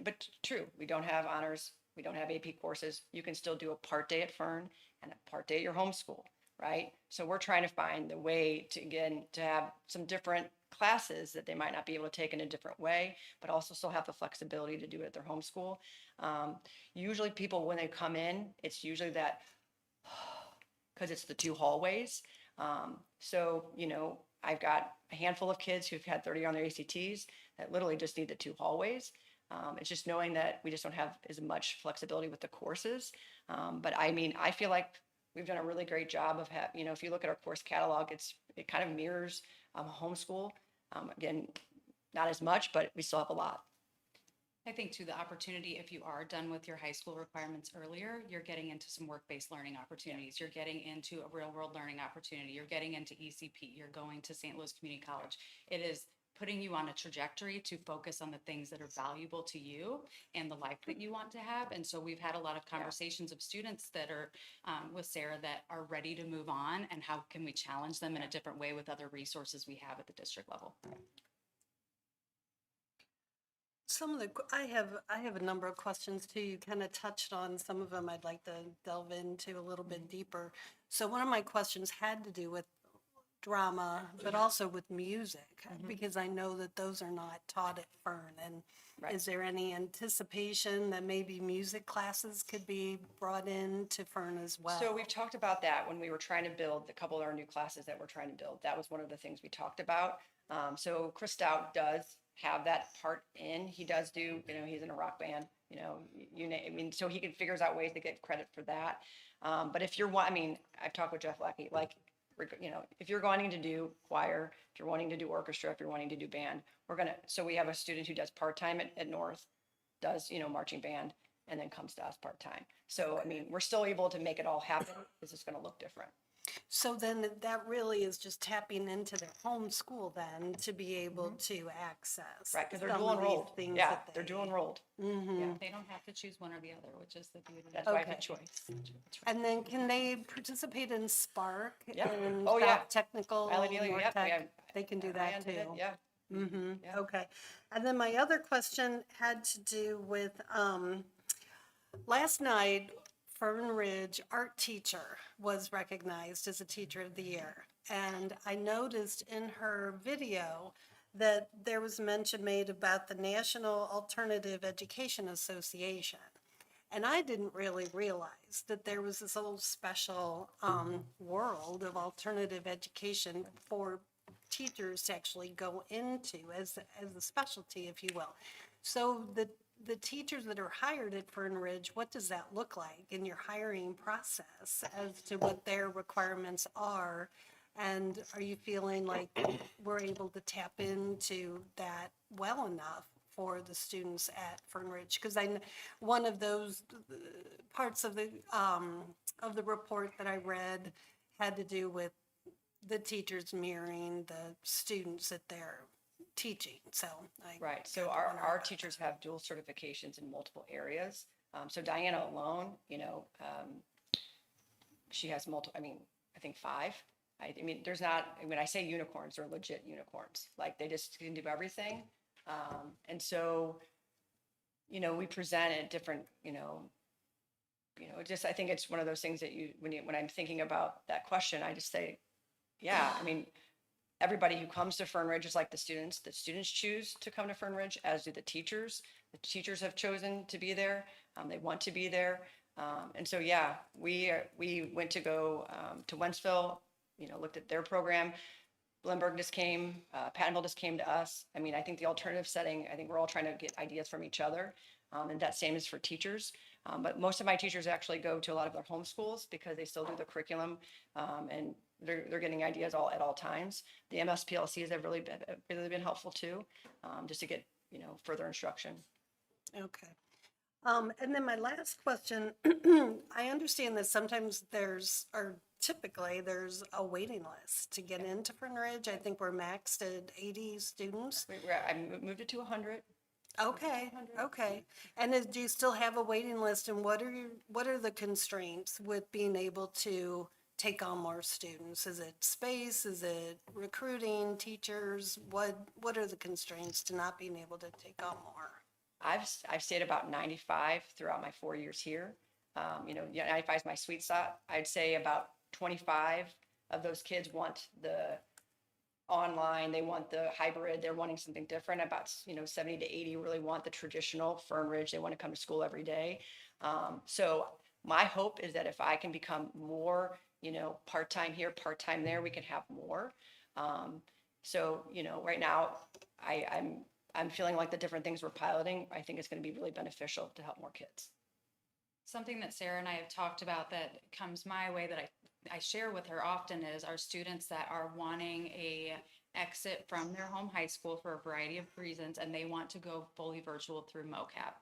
but true, we don't have honors, we don't have AP courses. You can still do a part day at Fern and a part day at your homeschool, right? So we're trying to find the way to, again, to have some different classes that they might not be able to take in a different way, but also still have the flexibility to do it at their homeschool. Usually people, when they come in, it's usually that, because it's the two hallways. So, I've got a handful of kids who've had 30 on their ACTs that literally just need the 2 hallways. It's just knowing that we just don't have as much flexibility with the courses. But I mean, I feel like we've done a really great job of if you look at our course catalog, it kind of mirrors homeschool. Again, not as much, but we still have a lot. I think too, the opportunity, if you are done with your high school requirements earlier, you're getting into some work-based learning opportunities. You're getting into a real-world learning opportunity. You're getting into ECP. You're going to St. Louis Community College. It is putting you on a trajectory to focus on the things that are valuable to you and the life that you want to have. And so we've had a lot of conversations of students that are with Sarah that are ready to move on, and how can we challenge them in a different way with other resources we have at the district level. Some of the, I have a number of questions too. You kind of touched on some of them. I'd like to delve into a little bit deeper. So one of my questions had to do with drama, but also with music, because I know that those are not taught at Fern. And is there any anticipation that maybe music classes could be brought in to Fern as well? So we've talked about that when we were trying to build a couple of our new classes that we're trying to build. That was one of the things we talked about. So Chris Stout does have that part in. He does do, he's in a rock band, so he figures out ways to get credit for that. But if you're, I've talked with Jeff Lackey, if you're wanting to do choir, if you're wanting to do orchestra, if you're wanting to do band, so we have a student who does part-time at North, does, marching band, and then comes to us part-time. So, we're still able to make it all happen. It's just going to look different. So then that really is just tapping into their home school then to be able to access. Right, because they're some dual of these enrolled. things Yeah, that they're they- dual enrolled. Mhm. They don't have to choose one or the other, which is the beauty. That's why Okay. the choice. And then can they participate in Spark? Yeah. And Oh, yeah. Technical, Valley Dealing, North yep, Tech? They can do that Ryan did it, too? Yeah. Mm-hmm, Yeah. okay. And then my other question had to do with, last night, Fern Ridge art teacher was recognized as a teacher of the year. And I noticed in her video that there was mention made about the National Alternative Education Association. And I didn't really realize that there was this whole special world of alternative education for teachers to actually go into as a specialty, if you will. So the teachers that are hired at Fern Ridge, what does that look like in your hiring process as to what their requirements are? And are you feeling like we're able to tap into that well enough for the students at Fern Ridge? Because one of those parts of the report that I read had to do with the teachers mirroring the students that they're teaching. So Right. So our teachers have dual certifications in multiple areas. So Diana alone, she has multiple, I think 5. There's not, when I say unicorns, they're legit unicorns. Like they just can do everything. And so, we present at different, I think it's one of those things that when I'm thinking about that question, I just say, yeah, everybody who comes to Fern Ridge is like the students choose to come to Fern Ridge, as do the teachers. The teachers have chosen to be there. They want to be there. And so, yeah, we went to go to Wentzville, looked at their program. Blimberg just came, Pattonville just came to us. I think the alternative setting, I think we're all trying to get ideas from each other. And that same is for teachers. But most of my teachers actually go to a lot of their home schools because they still do the curriculum. And they're getting ideas at all times. The MSPLCs have really been helpful too, just to get, further instruction. Okay. And then my last question, I understand that sometimes typically there's a waiting list to get into Fern Ridge. I think we're maxed at 80 students. I moved it to 100. Okay, okay. And do you still have a waiting list, and what are the constraints with being able to take on more students? Is it space? Is it recruiting, teachers? What are the constraints to not being able to take on more? I've stayed about 95 throughout my 4 years here. 95 is my sweet spot. I'd say about 25 of those kids want the online, they want the hybrid, they're wanting something different. About 70 to 80 really want the traditional Fern Ridge. They want to come to school every day. So my hope is that if I can become more, part-time here, part-time there, we can have more. So right now I'm I'm feeling like the different things we're piloting, I think it's going to be really beneficial to help more kids. Something that Sarah and I have talked about that comes my way that I share with her often is our students that are wanting a exit from their home high school for a variety of reasons, and they want to go fully virtual through MOCAP.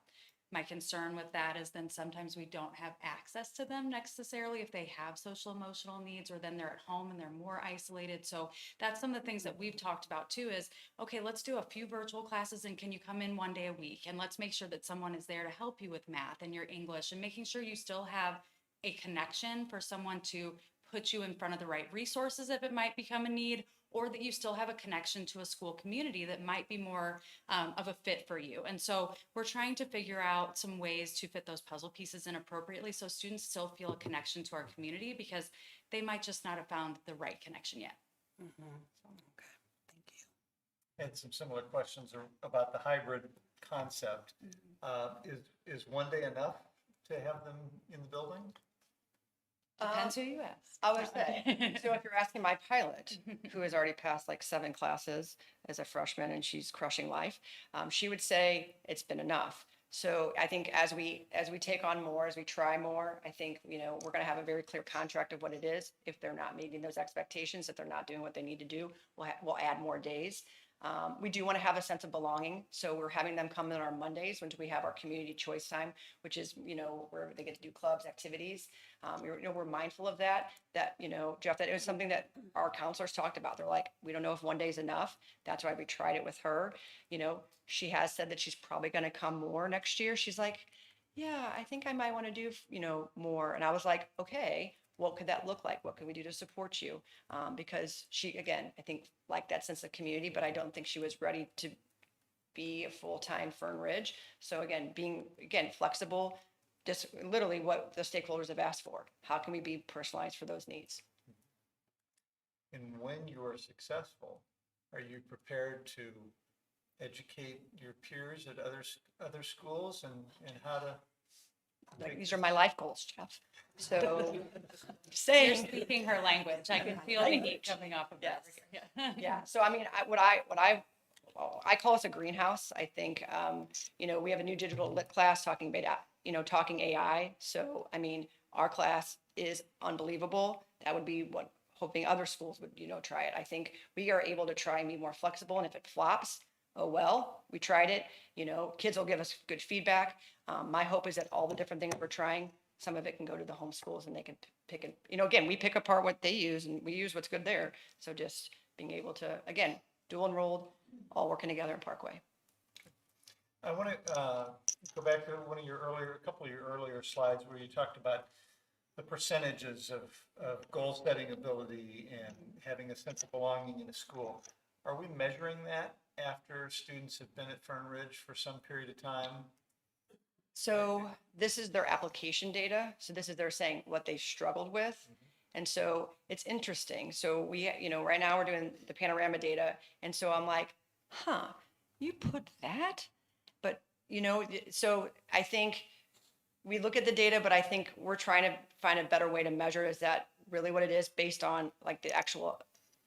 My concern with that is then sometimes we don't have access to them necessarily if they have social emotional needs, or then they're at home and they're more isolated. So that's some of the things that we've talked about too is, okay, let's do a few virtual classes and can you come in 1 day a week? And let's make sure that someone is there to help you with math and your English, and making sure you still have a connection for someone to put you in front of the right resources if it might become a need, or that you still have a connection to a school community that might be more of a fit for you. And so we're trying to figure out some ways to fit those puzzle pieces in appropriately so students still feel a connection to our community, because they might just not have found the right connection yet. Had some similar questions about the hybrid concept. Is 1 day enough to have them in the building? Depends who you ask. I would say, so if you're asking my pilot, who has already passed like 7 classes as a freshman and she's crushing life, she would say it's been enough. So I think as we take on more, as we try more, I think, we're going to have a very clear contract of what it is. If they're not meeting those expectations, if they're not doing what they need to do, we'll add more days. We do want to have a sense of belonging. So we're having them come in on our Mondays when we have our community choice time, which is, where they get to do clubs, activities. We're mindful of that, Jeff, that it was something that our counselors talked about. They're like, we don't know if 1 day is enough. That's why we tried it with her. She has said that she's probably going to come more next year. She's like, yeah, I think I might want to do, more. And I was like, okay, what could that look like? What can we do to support you? Because she, again, I think like that sense of community, but I don't think she was ready to be a full-time Fern Ridge. So again, being flexible, just literally what the stakeholders have asked for. How can we be personalized for those needs? And when you are successful, are you prepared to educate your peers at other schools and how to? Like, these are my life goals, Jeff. So You're saying, speaking her language. I can feel the heat coming off of that. Yes. Yeah. yeah. So I mean, I call us a greenhouse. I think, we have a new digital lit class talking about, talking AI. So, I mean, our class is unbelievable. That would be what hoping other schools would, try it. I think we are able to try and be more flexible. And if it flops, oh, well, we tried it. Kids will give us good feedback. My hope is that all the different things we're trying, some of it can go to the home schools and they can pick it. Again, we pick apart what they use and we use what's good there. So just being able to, again, dual enrolled, all working together in Parkway. I want to go back to a couple of your earlier slides where you talked about the percentages of goal setting ability and having a sense of belonging in a school. Are we measuring that after students have been at Fern Ridge for some period of time? So this is their application data. So this is they're saying what they struggled with. And so it's interesting. So we, right now we're doing the panorama data. And so I'm like, you put that? But, so I think we look at the data, but I think we're trying to find a better way to measure. Is that really what it is based on like the actual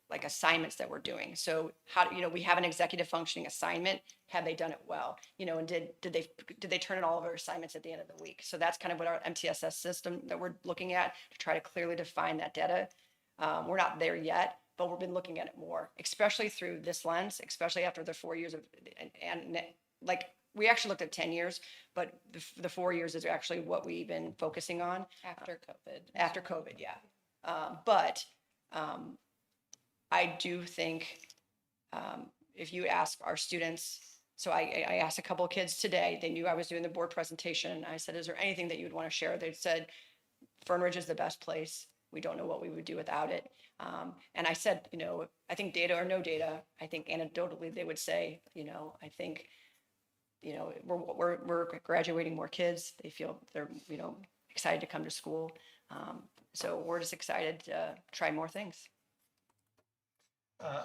like assignments that we're doing? So how we have an executive functioning assignment. Have they done it well? And did they turn in all of our assignments at the end of the week? So that's kind of what our MTSS system that we're looking at to try to clearly define that data. We're not there yet, but we've been looking at it more, especially through this lens, especially after the 4 years of, and like we actually looked at 10 years, but the 4 years is actually what we've been focusing on. After COVID. After COVID, yeah. But I do think if you ask our students, so I asked a couple of kids today, they knew I was doing the board presentation. I said, is there anything that you would want to share? They said, Fern Ridge is the best place. We don't know what we would do without it. And I said, I think data or no data, I think anecdotally they would say, I think, we're graduating more kids. They feel they're, excited to come to school. So we're just excited to try more things.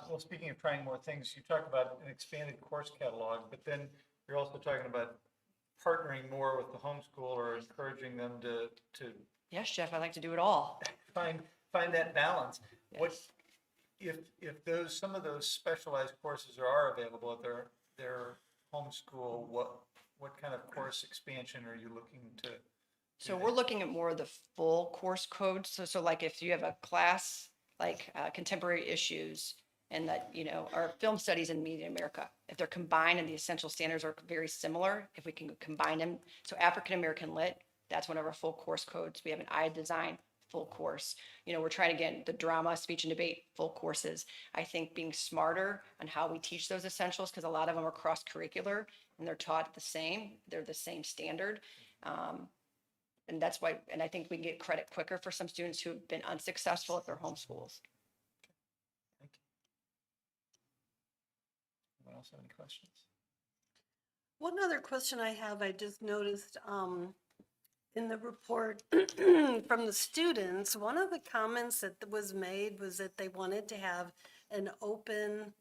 Well, speaking of trying more things, you talk about an expanded course catalog, but then you're also talking about partnering more with the homeschool or encouraging them to Yes, Jeff, I like to do it all. find that balance. Yes. What if some of those specialized courses are available at their homeschool, what kind of course expansion are you looking to? So we're looking at more of the full course code. So like if you have a class like contemporary issues and that, you know, or film studies in media in America, if they're combined and the essential standards are very similar, if we can combine them. So African American Lit, that's one of our full course codes. We have an I design full course. You know, we're trying to get the drama, speech and debate full courses. I think being smarter on how we teach those essentials, because a lot of them are cross curricular and they're taught the same. They're the same standard. And that's why, and I think we can get credit quicker for some students who have been unsuccessful at their home schools. Thank you. Anyone else have any questions? One other question I have, I just noticed in the report from the students, one of the comments that was made was that they wanted to have an open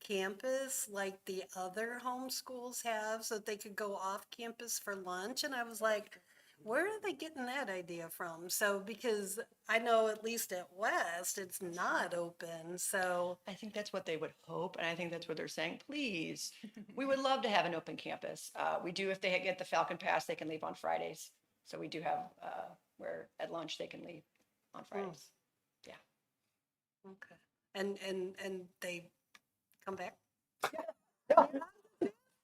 campus like the other homeschools have, so that they could go off campus for lunch. And I was like, where are they getting that idea from? So, because I know at least at West, it's not open. So I think that's what they would hope. And I think that's what they're saying. Please, we would love to have an open campus. We do, if they get the Falcon Pass, they can leave on Fridays. So we do have where at lunch they can leave on Fridays. Yeah. okay. And they come back?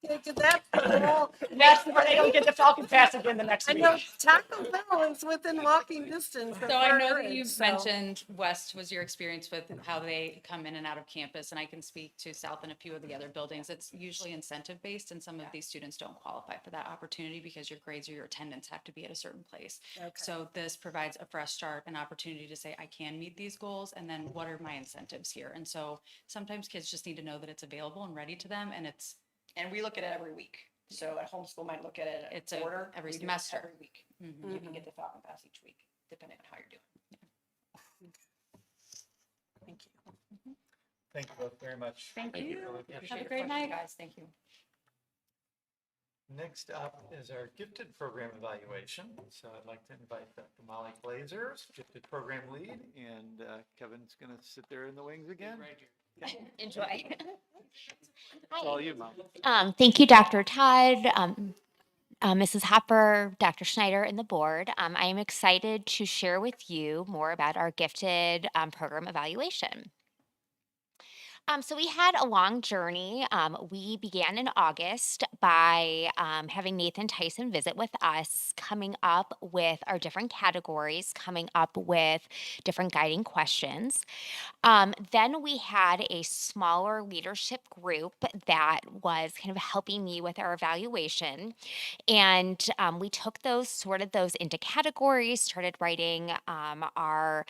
That's where they don't get the Falcon Pass again the next I week. know Taco Bell is within walking distance. of So I know Fern that you Ridge, so- mentioned West was your experience with how they come in and out of campus, and I can speak to South and a few of the other buildings. It's usually incentive based, and some of these students don't qualify for that opportunity because your grades or your attendance have to be at a certain place. Okay. So this provides a fresh start, an opportunity to say, I can meet these goals, and then what are my incentives here? And so sometimes kids just need to know that it's available and ready to them, and it's And we look at it every week. So at homeschool might look at it It's a a- quarter. every We do it semester. Every week. You can get the Falcon Pass each week, depending on how you're doing. Thank you. Thank you both very much. Thank Really you. appreciate Have a it. great night. Guys, thank you. Next up is our gifted program evaluation. So I'd like to invite Dr. Molly Glazers, gifted program lead, and Kevin's going to sit there in the wings again. Enjoy. It's all you, Mom. Thank you, Dr. Todd, Mrs. Hopper, Dr. Schneider, and the board. I am excited to share with you more about our gifted program evaluation. So we had a long journey. We began in August by having Nathan Tyson visit with us, coming up with our different categories, coming up with different guiding questions. Then we had a smaller leadership group that was kind of helping me with our evaluation. And we took those, sorted those into categories, started writing our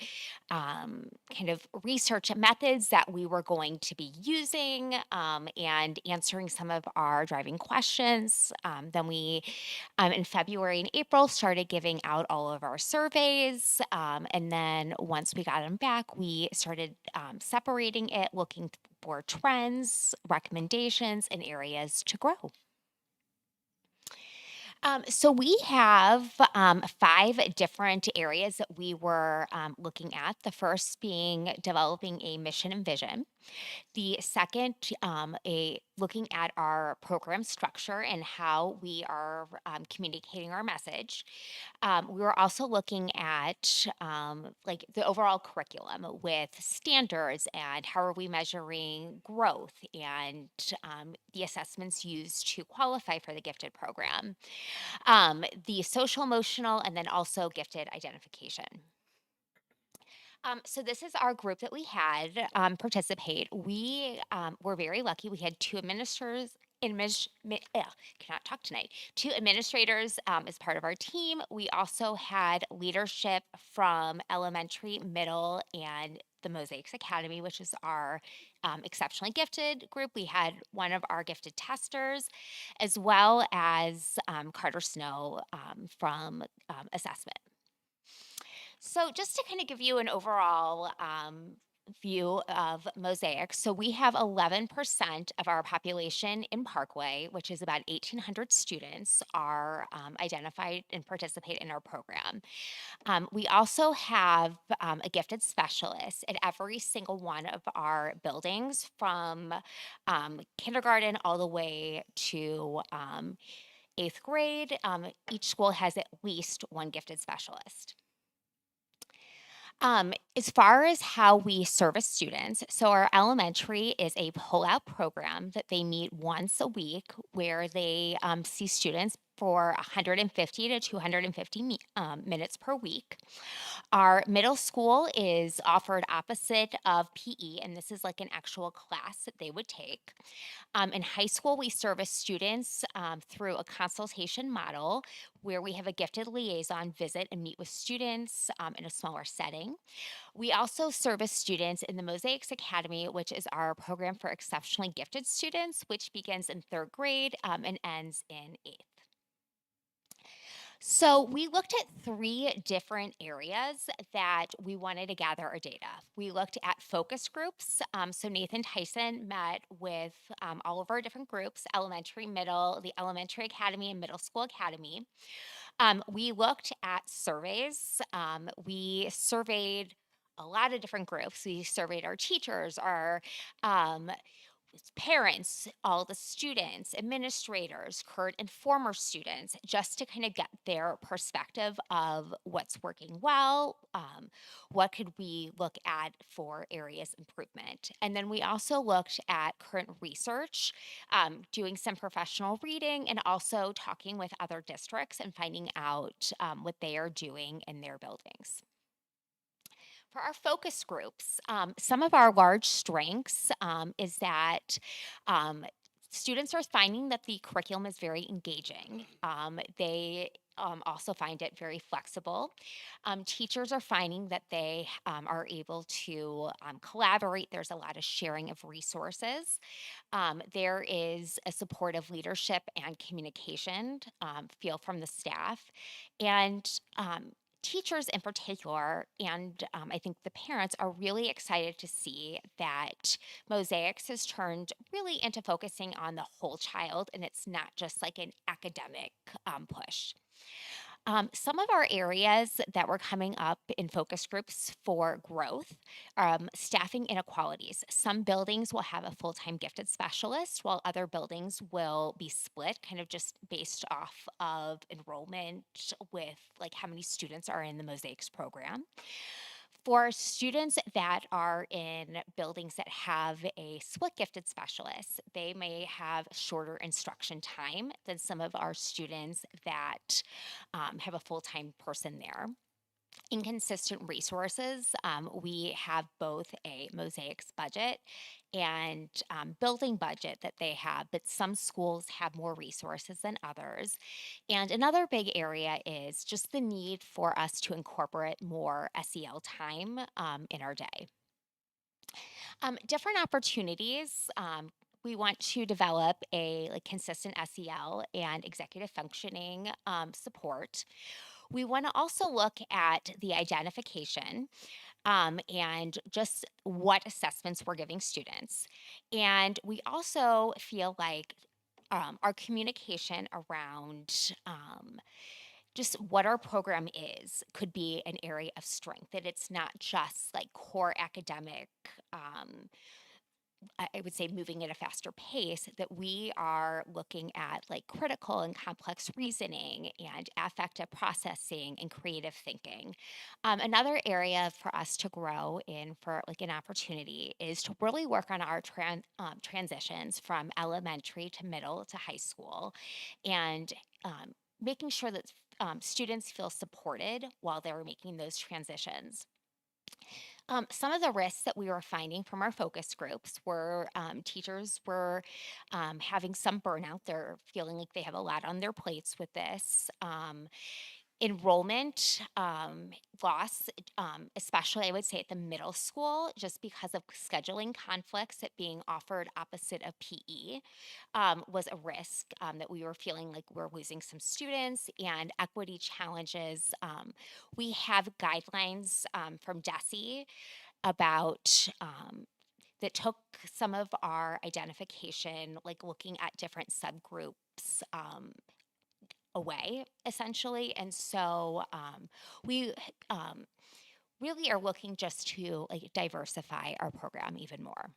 kind of research methods that we were going to be using and answering some of our driving questions. Then we, in February and April, started giving out all of our surveys. And then once we got them back, we started separating it, looking for trends, recommendations, and areas to grow. So we have 5 different areas that we were looking at. The first being developing a mission and vision. The second, looking at our program structure and how we are communicating our message. We were also looking at like the overall curriculum with standards and how are we measuring growth and the assessments used to qualify for the gifted program. The social emotional and then also gifted identification. So this is our group that we had participate. We were very lucky. We had 2 administrators. Cannot talk tonight. 2 administrators as part of our team. We also had leadership from elementary, middle, and the Mosaics Academy, which is our exceptionally gifted group. We had one of our gifted testers, as well as Carter Snow from assessment. So just to kind of give you an overall view of Mosaic. So we have 11% of our population in Parkway, which is about 1,800 students, are identified and participate in our program. We also have a gifted specialist at every single one of our buildings, from kindergarten all the way to eighth grade. Each school has at least one gifted specialist. As far as how we service students, so our elementary is a pull-out program that they meet once a week, where they see students for 150 to 250 minutes per week. Our middle school is offered opposite of PE, and this is like an actual class that they would take. In high school, we service students through a consultation model, where we have a gifted liaison visit and meet with students in a smaller setting. We also service students in the Mosaics Academy, which is our program for exceptionally gifted students, which begins in third grade and ends in eighth. So we looked at 3 different areas that we wanted to gather our data. We looked at focus groups. So Nathan Tyson met with all of our different groups: elementary, middle, the elementary academy, and middle school academy. We looked at surveys. We surveyed a lot of different groups. We surveyed our teachers, our um, parents, all the students, administrators, current and former students, just to kind of get their perspective of what's working well, what could we look at for areas improvement. And then we also looked at current research, doing some professional reading, and also talking with other districts and finding out what they are doing in their buildings. For our focus groups, some of our large strengths is that students are finding that the curriculum is very engaging. They also find it very flexible. Teachers are finding that they are able to collaborate. There's a lot of sharing of resources. There is a supportive leadership and communication feel from the staff. And teachers in particular, and I think the parents, are really excited to see that Mosaics has turned really into focusing on the whole child, and it's not just like an academic push. Some of our areas that were coming up in focus groups for growth: staffing inequalities. Some buildings will have a full time gifted specialist, while other buildings will be split, kind of just based off of enrollment, with like how many students are in the Mosaics program. For students that are in buildings that have a split gifted specialist, they may have shorter instruction time than some of our students that have a full time person there. Inconsistent resources. We have both a Mosaics budget and building budget that they have, but some schools have more resources than others. And another big area is just the need for us to incorporate more SEL time in our day. Different opportunities. We want to develop a like consistent SEL and executive functioning support. We want to also look at the identification and just what assessments we're giving students. And we also feel like our communication around just what our program is could be an area of strength, that it's not just like core academic. I would say moving at a faster pace, that we are looking at like critical and complex reasoning and affective processing and creative thinking. Another area for us to grow in, for like an opportunity, is to really work on our transitions from elementary to middle to high school, and making sure that students feel supported while they're making those transitions. Some of the risks that we were finding from our focus groups were teachers were having some burnout. They're feeling like they have a lot on their plates with this. Enrollment loss, especially I would say at the middle school, just because of scheduling conflicts at being offered opposite of PE, was a risk that we were feeling like we're losing some students. And equity challenges. We have guidelines from DESE about that took some of our identification, like looking at different subgroups away, essentially. And so we really are looking just to like diversify our program even more.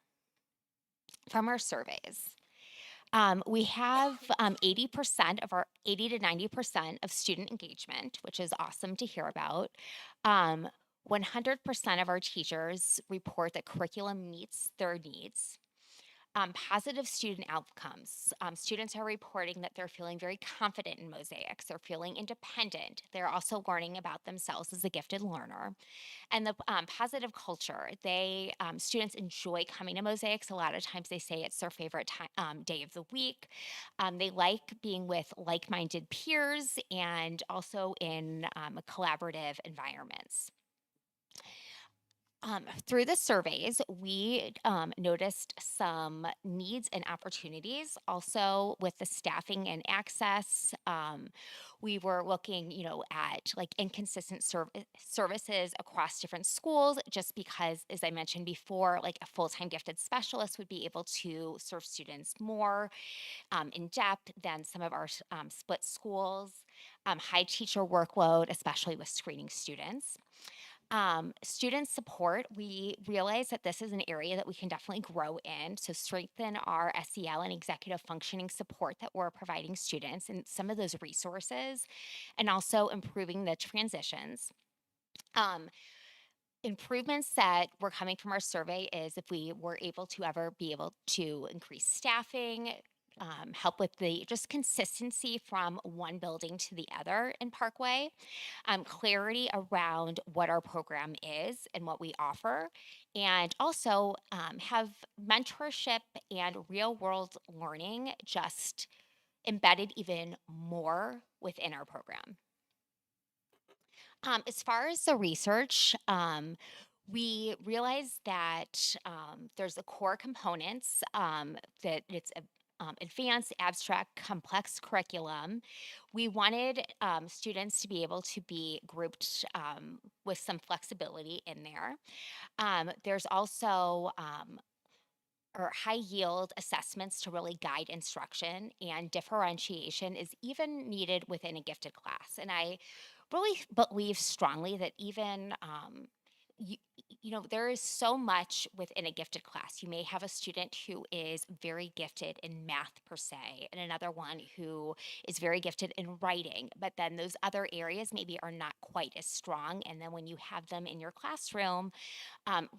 From our surveys, we have 80% of our 80 to 90% of student engagement, which is awesome to hear about. 100% of our teachers report that curriculum meets their needs. Positive student outcomes. Students are reporting that they're feeling very confident in mosaics. They're feeling independent. They're also learning about themselves as a gifted learner. And the positive culture. Students enjoy coming to mosaics. A lot of times they say it's their favorite day of the week. They like being with like-minded peers and also in collaborative environments. Through the surveys, we noticed some needs and opportunities also with the staffing and access. We were looking, at like inconsistent services across different schools, just because, as I mentioned before, like a full-time gifted specialist would be able to serve students more in depth than some of our split schools. High teacher workload, especially with screening students. Student support, we realize that this is an area that we can definitely grow in. So, strengthen our SEL and executive functioning support that we're providing students and some of those resources, and also improving the transitions. Um, Improvements that were coming from our survey is if we were able to ever be able to increase staffing, help with the just consistency from one building to the other in Parkway, clarity around what our program is and what we offer, and also have mentorship and real world learning just embedded even more within our program. As far as the research, we realized that there's the core components that it's a advanced, abstract, complex curriculum. We wanted students to be able to be grouped with some flexibility in there. There's also or high yield assessments to really guide instruction, and differentiation is even needed within a gifted class. And I really believe strongly that even you, there is so much within a gifted class. You may have a student who is very gifted in math per se, and another one who is very gifted in writing, but then those other areas maybe are not quite as strong. And then when you have them in your classroom,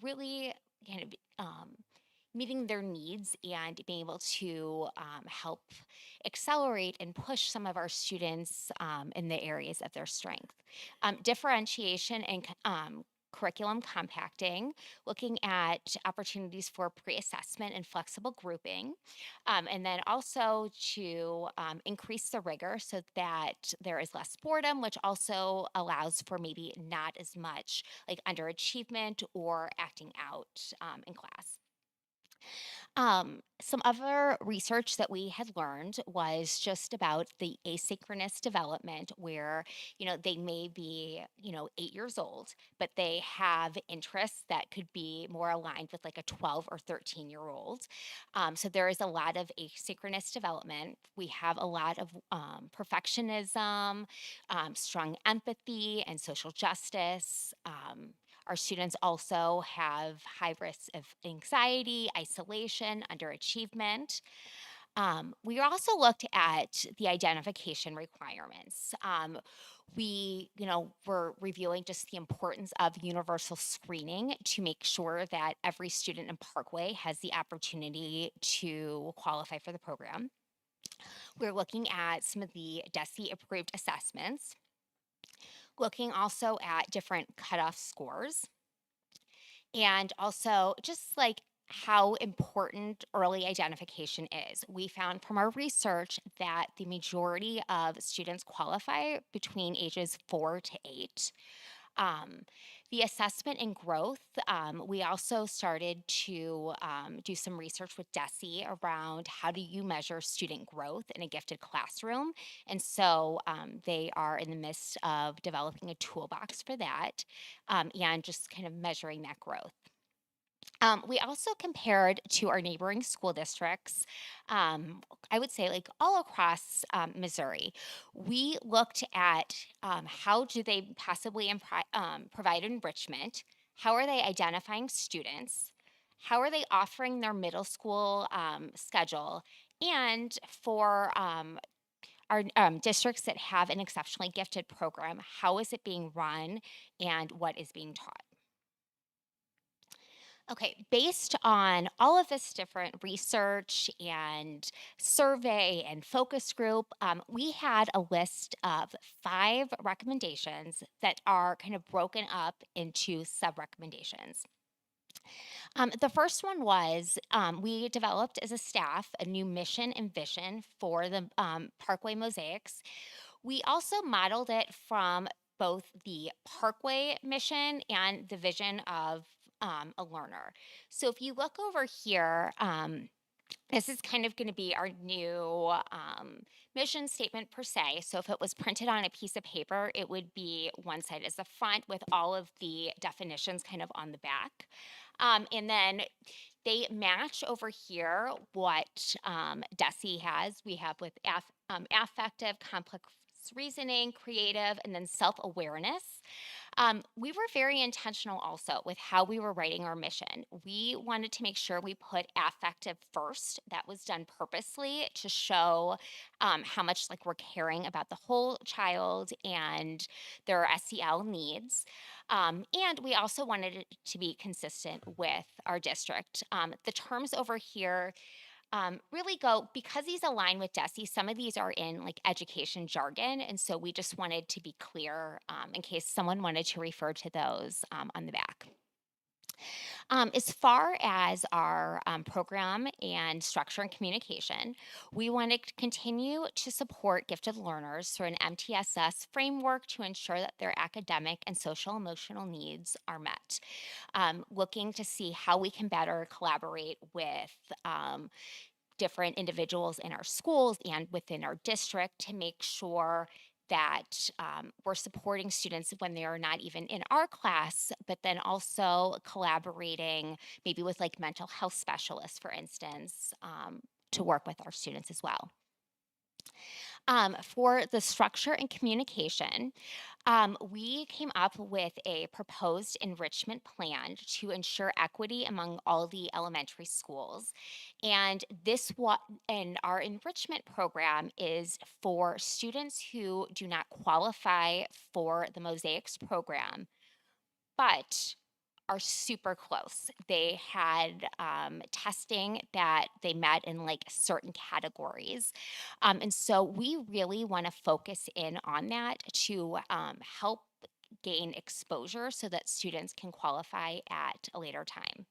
really kind of meeting their needs and being able to help accelerate and push some of our students in the areas of their strength. Differentiation and curriculum compacting, looking at opportunities for pre-assessment and flexible grouping, and then also to increase the rigor so that there is less boredom, which also allows for maybe not as much like underachievement or acting out in class. Some other research that we had learned was just about the asynchronous development where, they may be, 8 years old, but they have interests that could be more aligned with like a 12 or 13-year-old. So there is a lot of asynchronous development. We have a lot of perfectionism, strong empathy, and social justice. Our students also have high risks of anxiety, isolation, underachievement. We also looked at the identification requirements. Were reviewing just the importance of universal screening to make sure that every student in Parkway has the opportunity to qualify for the program. We're looking at some of the DESE approved assessments, looking also at different cutoff scores, and also just like how important early identification is. We found from our research that the majority of students qualify between ages 4 to 8. Um, the assessment and growth, we also started to do some research with DESE around how do you measure student growth in a gifted classroom. And so they are in the midst of developing a toolbox for that and just kind of measuring that growth. We also compared to our neighboring school districts, I would say like all across Missouri. We looked at how do they possibly provide enrichment, how are they identifying students, how are they offering their middle school schedule, and for our districts that have an exceptionally gifted program, how is it being run and what is being taught? Okay, based on all of this different research and survey and focus group, we had a list of 5 recommendations that are kind of broken up into sub recommendations. The first one was we developed as a staff a new mission and vision for the Parkway Mosaics. We also modeled it from both the Parkway mission and the vision of a learner. So if you look over here, this is kind of going to be our new mission statement per se. So if it was printed on a piece of paper, it would be one side as the front with all of the definitions kind of on the back. And then they match over here what DESE has. We have with affective, complex reasoning, creative, and then self awareness. We were very intentional also with how we were writing our mission. We wanted to make sure we put affective first. That was done purposely to show how much like we're caring about the whole child and their SEL needs. And we also wanted it to be consistent with our district. The terms over here really go because these align with DESE. Some of these are in like education jargon, and so we just wanted to be clear in case someone wanted to refer to those on the back. As far as our program and structure and communication, we want to continue to support gifted learners through an MTSS framework to ensure that their academic and social emotional needs are met. Looking to see how we can better collaborate with different individuals in our schools and within our district to make sure that we're supporting students when they are not even in our class, but then also collaborating maybe with like mental health specialists, for instance, to work with our students as well. For the structure and communication, we came up with a proposed enrichment plan to ensure equity among all the elementary schools. And and our enrichment program is for students who do not qualify for the Mosaics program, but are super close. They had testing that they met in like certain categories. And so we really want to focus in on that to help gain exposure so that students can qualify at a later time.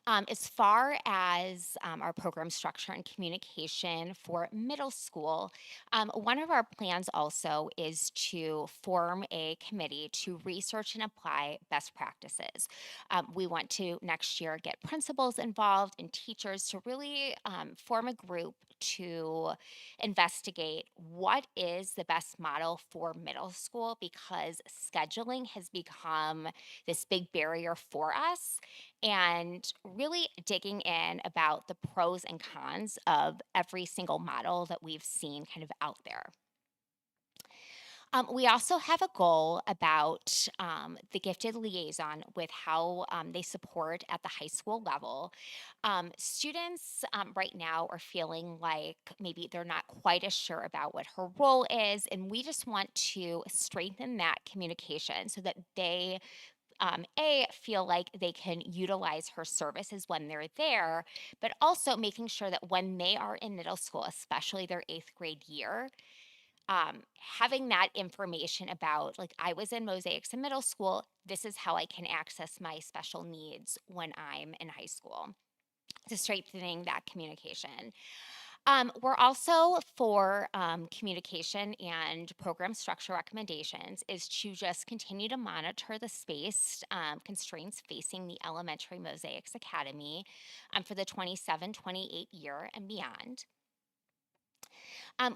As far as our program structure and communication for middle school, one of our plans also is to form a committee to research and apply best practices. We want to next year get principals involved and teachers to really form a group to investigate what is the best model for middle school because scheduling has become this big barrier for us and really digging in about the pros and cons of every single model that we've seen kind of out there. We also have a goal about the gifted liaison with how they support at the high school level. Students right now are feeling like maybe they're not quite as sure about what her role is, and we just want to strengthen that communication so that they feel like they can utilize her services when they're there, but also making sure that when they are in middle school, especially their 8th grade year, having that information about, like, I was in Mosaics in middle school, this is how I can access my special needs when I'm in high school. To strengthening that communication. We're also for communication and program structure recommendations is to just continue to monitor the space constraints facing the Elementary Mosaics Academy for the 27-28 year and beyond.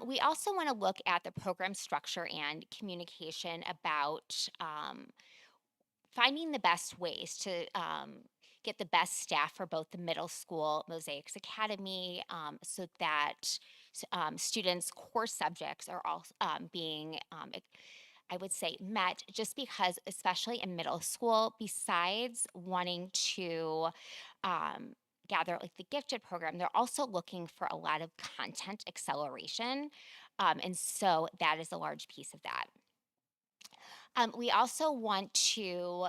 We also want to look at the program structure and communication about finding the best ways to get the best staff for both the middle school Mosaics Academy so that students' core subjects are all being I would say met just because, especially in middle school, besides wanting to um, gather like the gifted program, they're also looking for a lot of content acceleration. And so that is a large piece of that. We also want to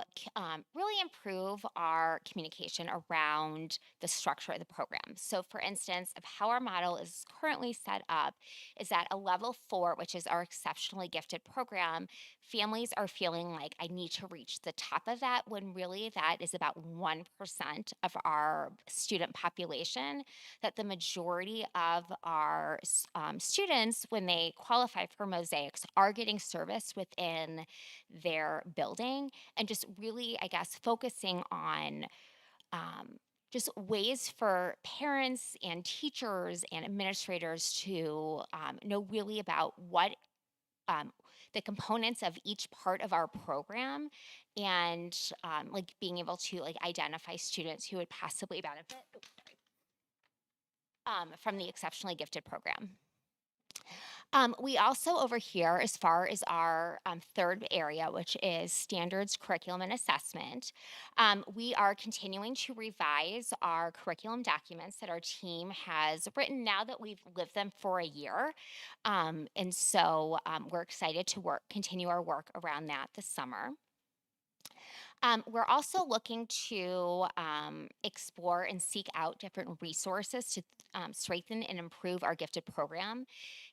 really improve our communication around the structure of the program. So, for instance, of how our model is currently set up is that a level 4, which is our exceptionally gifted program, families are feeling like I need to reach the top of that when really that is about 1% of our student population. That the majority of our students, when they qualify for mosaics, are getting service within their building, and just really, I guess, focusing on just ways for parents and teachers and administrators to know really about what um, the components of each part of our program, and like being able to like identify students who would possibly benefit from the exceptionally gifted program. We also over here, as far as our third area, which is standards, curriculum, and assessment, we are continuing to revise our curriculum documents that our team has written now that we've lived them for a year. And so we're excited to continue our work around that this summer. We're also looking to explore and seek out different resources to strengthen and improve our gifted program.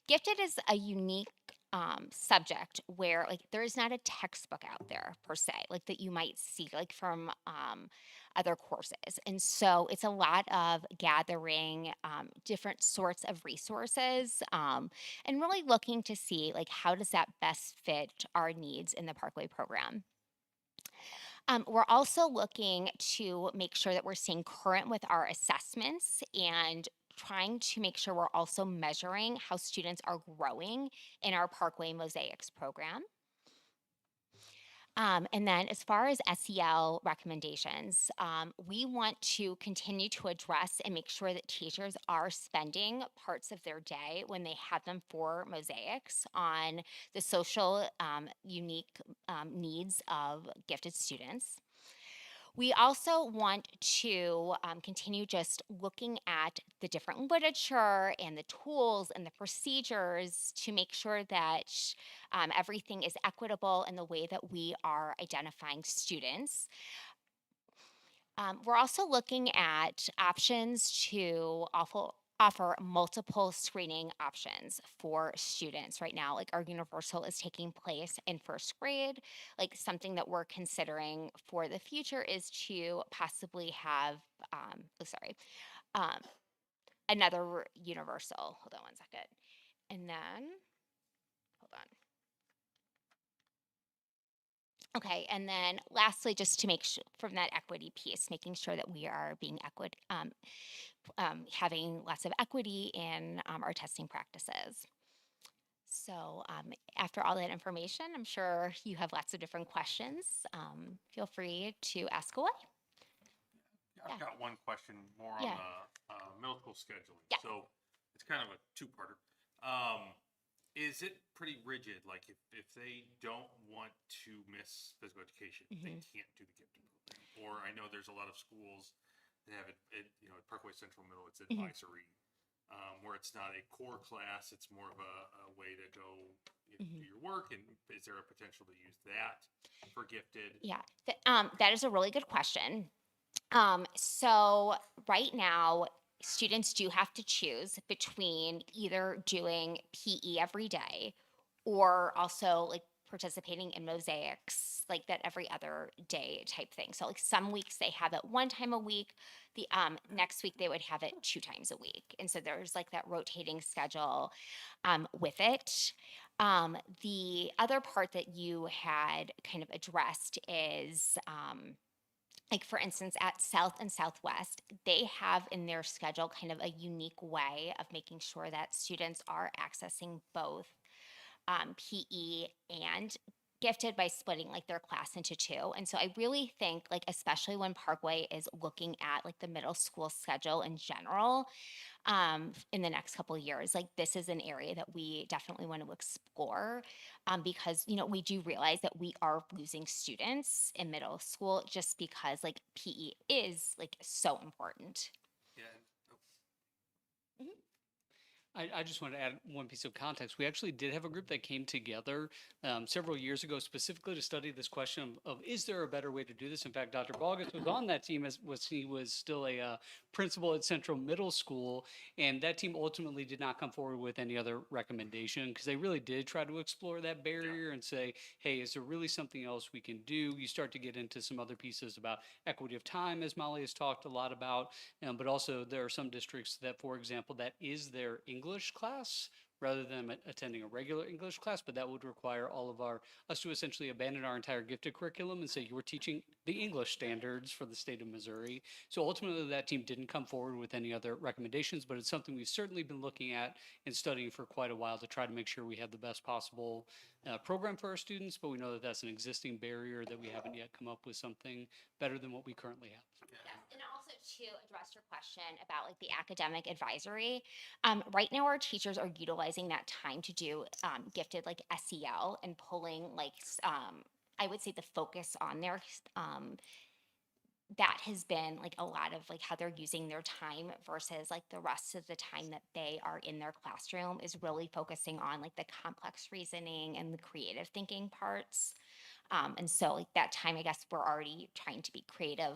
Gifted is a unique subject where like there is not a textbook out there per se, like that you might see like from other courses. And so it's a lot of gathering different sorts of resources and really looking to see like how does that best fit our needs in the Parkway program. We're also looking to make sure that we're staying current with our assessments and trying to make sure we're also measuring how students are growing in our Parkway Mosaics program. And then as far as SEL recommendations, we want to continue to address and make sure that teachers are spending parts of their day when they have them for mosaics on the social unique needs of gifted students. We also want to continue just looking at the different literature and the tools and the procedures to make sure that everything is equitable in the way that we are identifying students. We're also looking at options to offer multiple screening options for students right now. Like our universal is taking place in first grade. Like something that we're considering for the future is to possibly have, um, another universal. Hold on one second. And then, hold on. Okay, and then lastly, just to make sure from that equity piece, making sure that we are being having lots of equity in our testing practices. So after all that information, I'm sure you have lots of different questions. Feel free to ask away. I've got one question more on Yeah. the middle school scheduling. Yeah. So it's kind of a two-parter. Is it pretty rigid? Like if they don't want to miss physical education, they can't do the gifted program? Or I know there's a lot of schools that have it, at Parkway Central Middle, it's advisory, where it's not a core class. It's more of a way to go do your work. And is there a potential to use that for gifted? Yeah, that is a really good question. So right now, students do have to choose between either doing PE every day or also like participating in mosaics like that every other day type thing. So like some weeks they have it one time a week. The next week they would have it 2 times a week. And so there's like that rotating schedule with it. The other part that you had kind of addressed is like for instance at South and Southwest, they have in their schedule kind of a unique way of making sure that students are accessing both PE and gifted by splitting like their class into two. And so I really think like especially when Parkway is looking at like the middle school schedule in general, in the next couple of years, like this is an area that we definitely want to explore, because we do realize that we are losing students in middle school just because like PE is like so important. Yeah. I just want to add one piece of context. We actually did have a group that came together several years ago specifically to study this question of is there a better way to do this? In fact, Dr. Balgas was on that team as he was still a principal at Central Middle School, and that team ultimately did not come forward with any other recommendation because they really did try to explore that barrier and say, hey, is there really something else we can do? You start to get into some other pieces about equity of time, as Molly has talked a lot about, but also there are some districts that, for example, that is their English class rather than attending a regular English class, but that would require all of us to essentially abandon our entire gifted curriculum and say you were teaching the English standards for the state of Missouri. So ultimately that team didn't come forward with any other recommendations, but it's something we've certainly been looking at and studying for quite a while to try to make sure we have the best possible program for our students, but we know that that's an existing barrier that we haven't yet come up with something better than what we currently have. Yes, and also to address your question about like the academic advisory, right now our teachers are utilizing that time to do gifted like SEL and pulling like I would say the focus on their that has been like a lot of like how they're using their time versus like the rest of the time that they are in their classroom is really focusing on like the complex reasoning and the creative thinking parts. And so like that time, I guess we're already trying to be creative,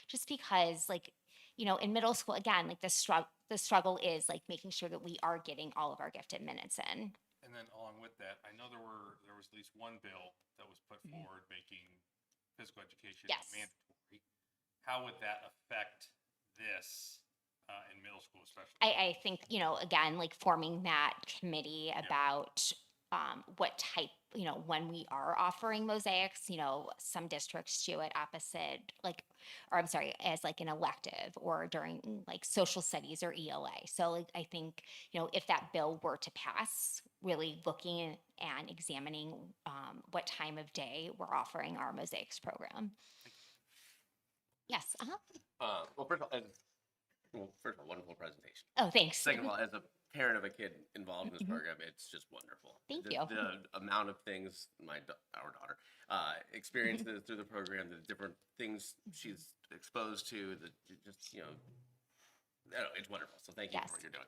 just because like, in middle school, again, like the struggle is like making sure that we are getting all of our gifted minutes in. And then along with that, I know there was at least one bill that was put forward making physical education Yes. mandatory. How would that affect this in middle school, especially? I think, again, like forming that committee about what type, when we are offering mosaics, some districts do it opposite, like, or I'm sorry, as like an elective or during like social studies or ELA. So like, I think, if that bill were to pass, really looking and examining what time of day we're offering our mosaics program. Yes. Well, first of all, wonderful presentation. Oh, thanks. Second of all, as a parent of a kid involved in this program, it's just wonderful. Thank the, you. The amount of things our daughter experiences through the program, the different things she's exposed to, it's wonderful. So thank you for what you're doing.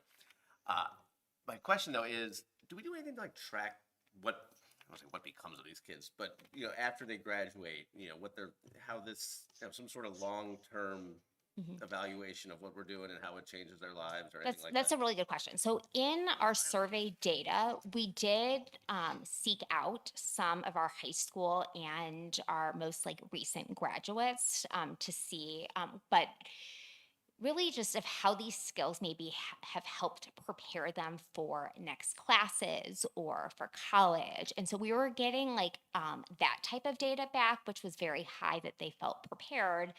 My question though is, do we do anything to like track what? I don't say what becomes of these kids, but after they graduate, how this some sort of long-term evaluation of what we're doing and how it changes their lives or anything like That's that? a really good question. So in our survey data, we did seek out some of our high school and our most like recent graduates to see, but really just of how these skills maybe have helped prepare them for next classes or for college. And so we were getting like that type of data back, which was very high that they felt prepared.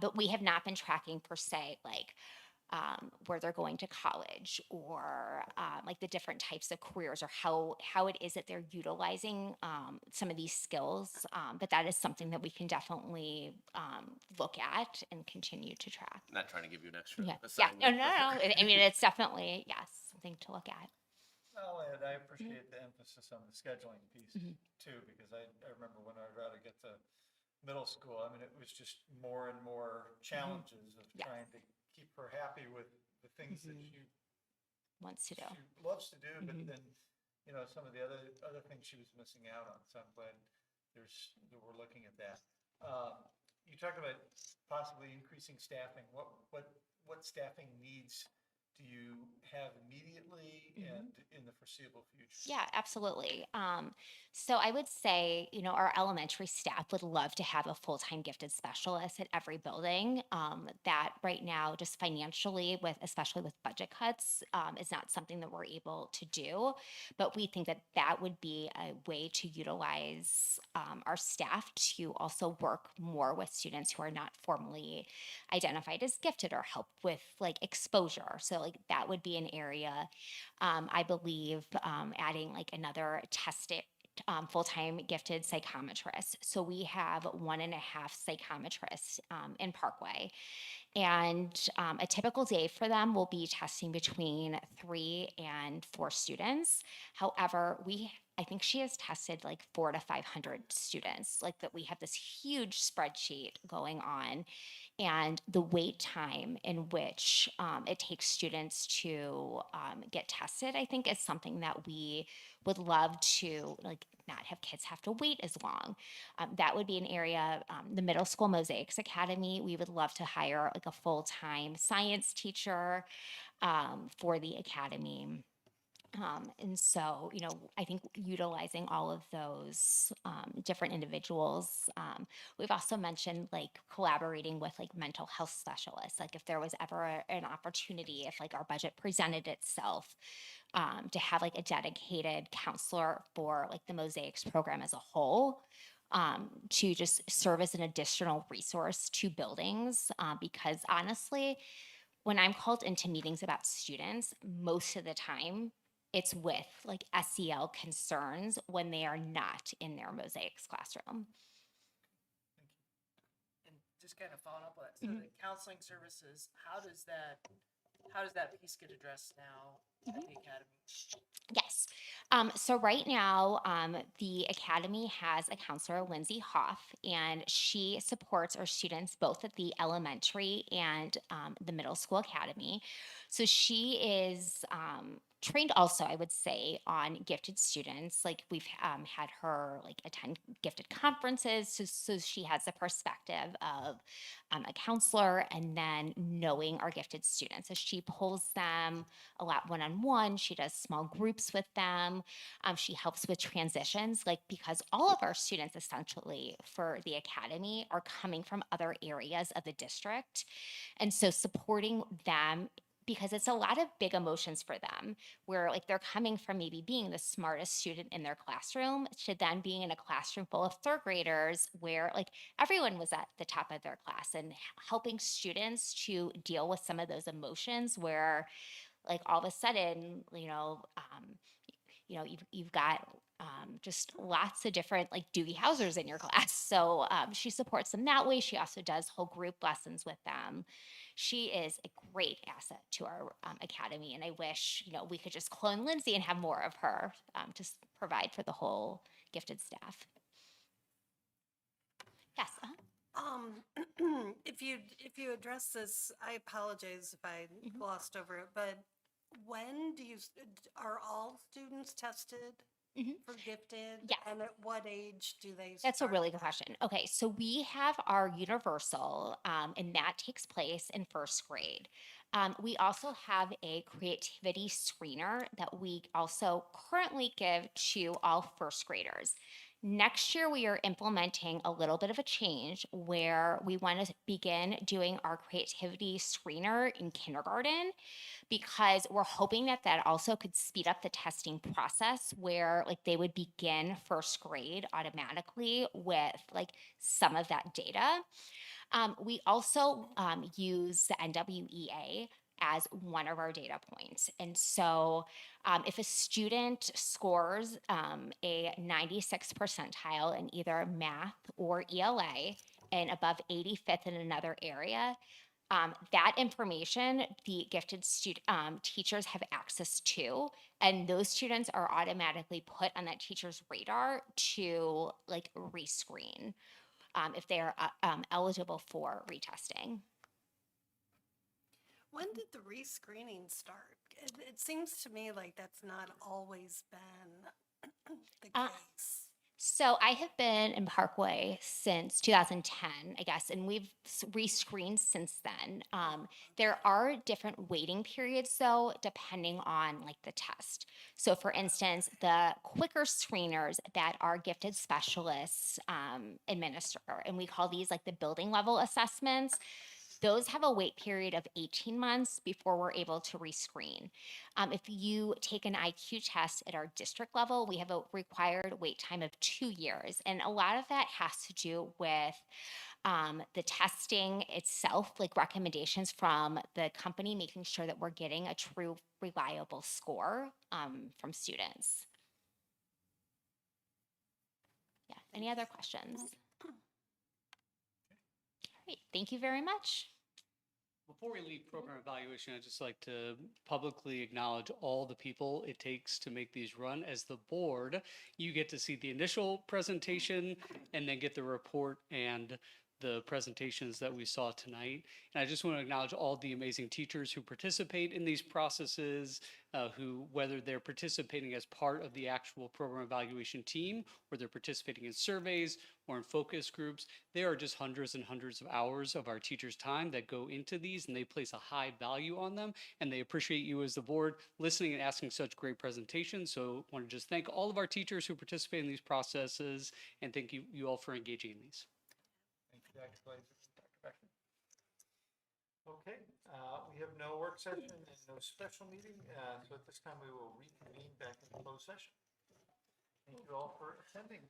But we have not been tracking per se, like where they're going to college or like the different types of careers or how it is that they're utilizing some of these skills. But that is something that we can definitely look at and continue to track. I'm not trying to give you an extra Yeah. assignment. No. I mean, it's definitely, yes, something to look at. Well, and I appreciate the emphasis on the scheduling piece too, because I remember when I got to get to middle school, I mean, it was just more and more challenges of trying to keep her happy with the things that she wants to do. She loves to do, but then, some of the other things she was missing out on. So I'm glad that we're looking at that. You talked about possibly increasing staffing. What staffing needs do you have immediately and in the foreseeable future? Yeah, absolutely. So I would say, our elementary staff would love to have a full-time gifted specialist at every building. That right now, just financially, especially with budget cuts, is not something that we're able to do. But we think that that would be a way to utilize our staff to also work more with students who are not formally identified as gifted or help with like exposure. So like that would be an area. I believe adding like another full-time gifted psychometrists. So we have 1.5 psychometrists in Parkway. And a typical day for them will be testing between 3 and 4 students. However, I think she has tested like 400 to 500 students, like that we have this huge spreadsheet going on. And the wait time in which it takes students to get tested, I think is something that we would love to like not have kids have to wait as long. That would be an area, the Middle School Mosaics Academy, we would love to hire like a full-time science teacher for the academy. And so, I think utilizing all of those different individuals. We've also mentioned like collaborating with like mental health specialists. Like if there was ever an opportunity, if like our budget presented itself, to have like a dedicated counselor for like the Mosaics program as a whole. To just serve as an additional resource to buildings, because honestly, when I'm called into meetings about students, most of the time it's with like SEL concerns when they are not in their mosaics classroom. And just kind of following up with that, so the counseling services, how does that piece get addressed now at the academy? Yes. So right now, the academy has a counselor, Lindsay Hoff, and she supports our students both at the elementary and the middle school academy. So she is trained also, I would say, on gifted students. Like we've had her like attend gifted conferences, so she has a perspective of a counselor and then knowing our gifted students. So she pulls them a lot one-on-one. She does small groups with them. She helps with transitions, like because all of our students essentially for the academy are coming from other areas of the district. And so supporting them because it's a lot of big emotions for them where like they're coming from maybe being the smartest student in their classroom to then being in a classroom full of third graders where like everyone was at the top of their class and helping students to deal with some of those emotions where like all of a sudden, you've got just lots of different like Doogie Housers in your class. So she supports them that way. She also does whole group lessons with them. She is a great asset to our academy, and I wish we could just clone Lindsay and have more of her to provide for the whole gifted staff. Yes. If you address this, I apologize if I glossed over it, but when are all students tested for gifted? Yes. And at what age do they That's a start really good that? question. Okay, so we have our universal, and that takes place in first grade. We also have a creativity screener that we also currently give to all first graders. Next year, we are implementing a little bit of a change where we want to begin doing our creativity screener in kindergarten because we're hoping that that also could speed up the testing process where like they would begin first grade automatically with like some of that data. We also use the NWEA as one of our data points. And so if a student scores a 96 percentile in either math or ELA and above 85th in another area, that information the gifted teachers have access to, and those students are automatically put on that teacher's radar to like rescreen if they are eligible for retesting. When did the rescreening start? It seems to me like that's not always been the case. So I have been in Parkway since 2010, I guess, and we've rescreened since then. There are different waiting periods, though, depending on like the test. So, for instance, the quicker screeners that our gifted specialists administer, and we call these like the building level assessments. Those have a wait period of 18 months before we're able to rescreen. If you take an IQ test at our district level, we have a required wait time of 2 years. And a lot of that has to do with the testing itself, like recommendations from the company, making sure that we're getting a true, reliable score from students. Any other questions? Great, thank you very much. Before we leave program evaluation, I'd just like to publicly acknowledge all the people it takes to make these run. As the board, you get to see the initial presentation and then get the report and the presentations that we saw tonight. And I just want to acknowledge all the amazing teachers who participate in these processes, who, whether they're participating as part of the actual program evaluation team, or they're participating in surveys or in focus groups, there are just hundreds and hundreds of hours of our teachers' time that go into these, and they place a high value on them, and they appreciate you as the board listening and asking such great presentations. So I want to just thank all of our teachers who participate in these processes, and thank you all for engaging in these. Thank you, Dr. Glazer, Dr. Becker. Okay, we have no work session and no special meeting, so at this time we will reconvene back in closed session. Thank you all for attending.